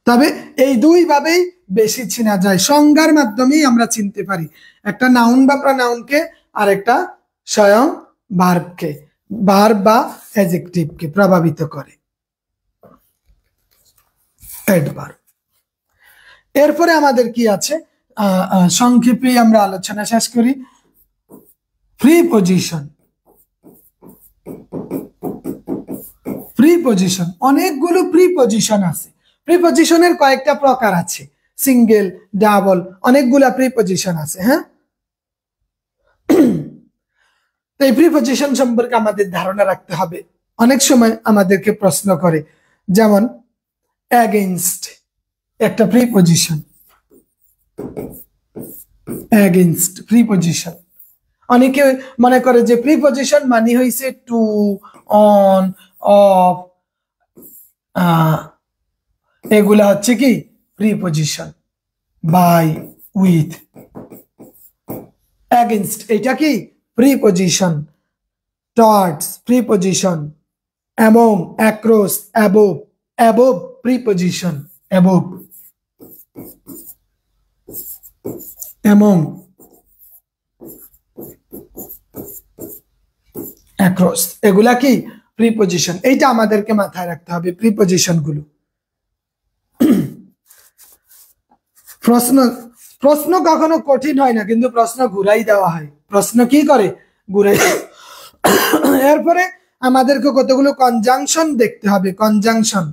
তবে এই দুই ভাবেই বেশি চেনা যায়, সংজ্ঞার মাধ্যমেই আমরা চিনতে পারি, একটা নাউন বা প্রনাউনকে আর একটা স্বয়ং ভার্বকে, ভার্ব বা অ্যাডজেক্টিভকে প্রভাবিত করে অ্যাডভার্ব। এরপরে আমাদের কি আছে সংক্ষেপে আমরা আলোচনা শেষ করি। প্রিপজিশন, প্রিপজিশন অনেকগুলো প্রিপজিশন আছে, প্রিপজিশনের কয়েকটা প্রকার আছে, সিঙ্গেল, ডাবল, অনেকগুলা প্রিপজিশন আছে। হ্যাঁ, তো এই প্রিপজিশন সম্পর্কে আমাদের ধারণা রাখতে হবে। অনেক সময় আমাদেরকে প্রশ্ন করে, যেমন এগেইনস্ট একটা প্রিপজিশন, এগেইনস্ট প্রিপজিশন। অনেকে মনে করে যে প্রিপজিশন মানে হইছে টু, অন, অফ, এগুলা হচ্ছে কি প্রিপজিশন। বাই, উইথ, এগেইনস্ট এটা কি প্রিপজিশন। Towards preposition, among, across, above, above preposition, above, among, across, এগুলা কি প্রিপজিশন। এইটা আমাদেরকে মাথায় রাখতে হবে প্রিপজিশন গুলো। প্রশ্ন প্রশ্ন কখনো কঠিন হয় না, কিন্তু প্রশ্ন ঘুরাই দেওয়া হয়। প্রশ্ন কি করে ঘুরাই। এরপরে আমাদেরকে কতগুলো কনজাংশন দেখতে হবে, কনজাংশন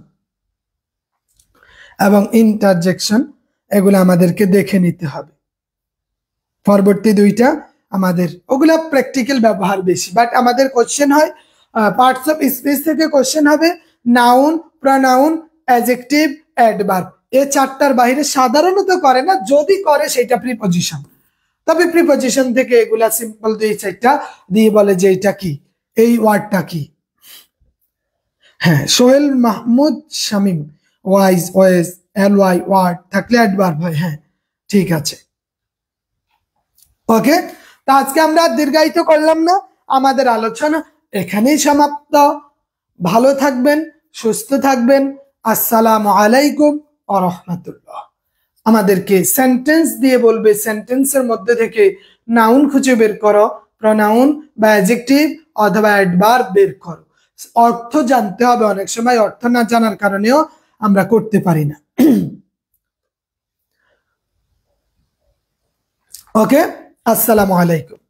এবং ইন্টারজেকশন, এগুলো আমাদেরকে দেখে নিতে হবে। পরবর্তী দুইটা আমাদের ওগুলা প্র্যাকটিক্যাল ব্যবহার বেশি, বাট আমাদের কোশ্চেন হয় পার্টস অফ স্পিচ থেকে কোশ্চেন হবে নাউন, প্রনাউন, অ্যাডজেক্টিভ, অ্যাডভার্ব। এই চারটার বাইরে সাধারণত করে না, যদি করে সেটা প্রিপজিশন। তবে প্রিপজিশন থেকে এগুলা সিম্পল দুই চারটা দিয়ে বলে যে এটা কি, এই ওয়ার্ডটা কি। হ্যাঁ, Sohel Mahmud Shamim, wise, ways, L Y, word থাকলে অ্যাডভার্ব হয়। হ্যাঁ, ঠিক আছে, ওকে। তা আজকে আমরা দীর্ঘায়িত করলাম না, আমাদের আলোচনা এখানেই সমাপ্ত। ভালো থাকবেন, সুস্থ থাকবেন। আসসালামু আলাইকুম ওয়া রাহমাতুল্লাহ। আমাদেরকে সেন্টেন্স দিয়ে বলবে, সেন্টেন্সের মধ্যে থেকে নাউন খুঁজে বের করো, প্রনাউন বা অ্যাডজেক্টিভ অথবা অ্যাডভার্ব বের করো। অর্থ জানতে হবে, অনেক সময় অর্থ না জানার কারণেও আমরা করতে পারি না। ওকে, আসসালামু আলাইকুম।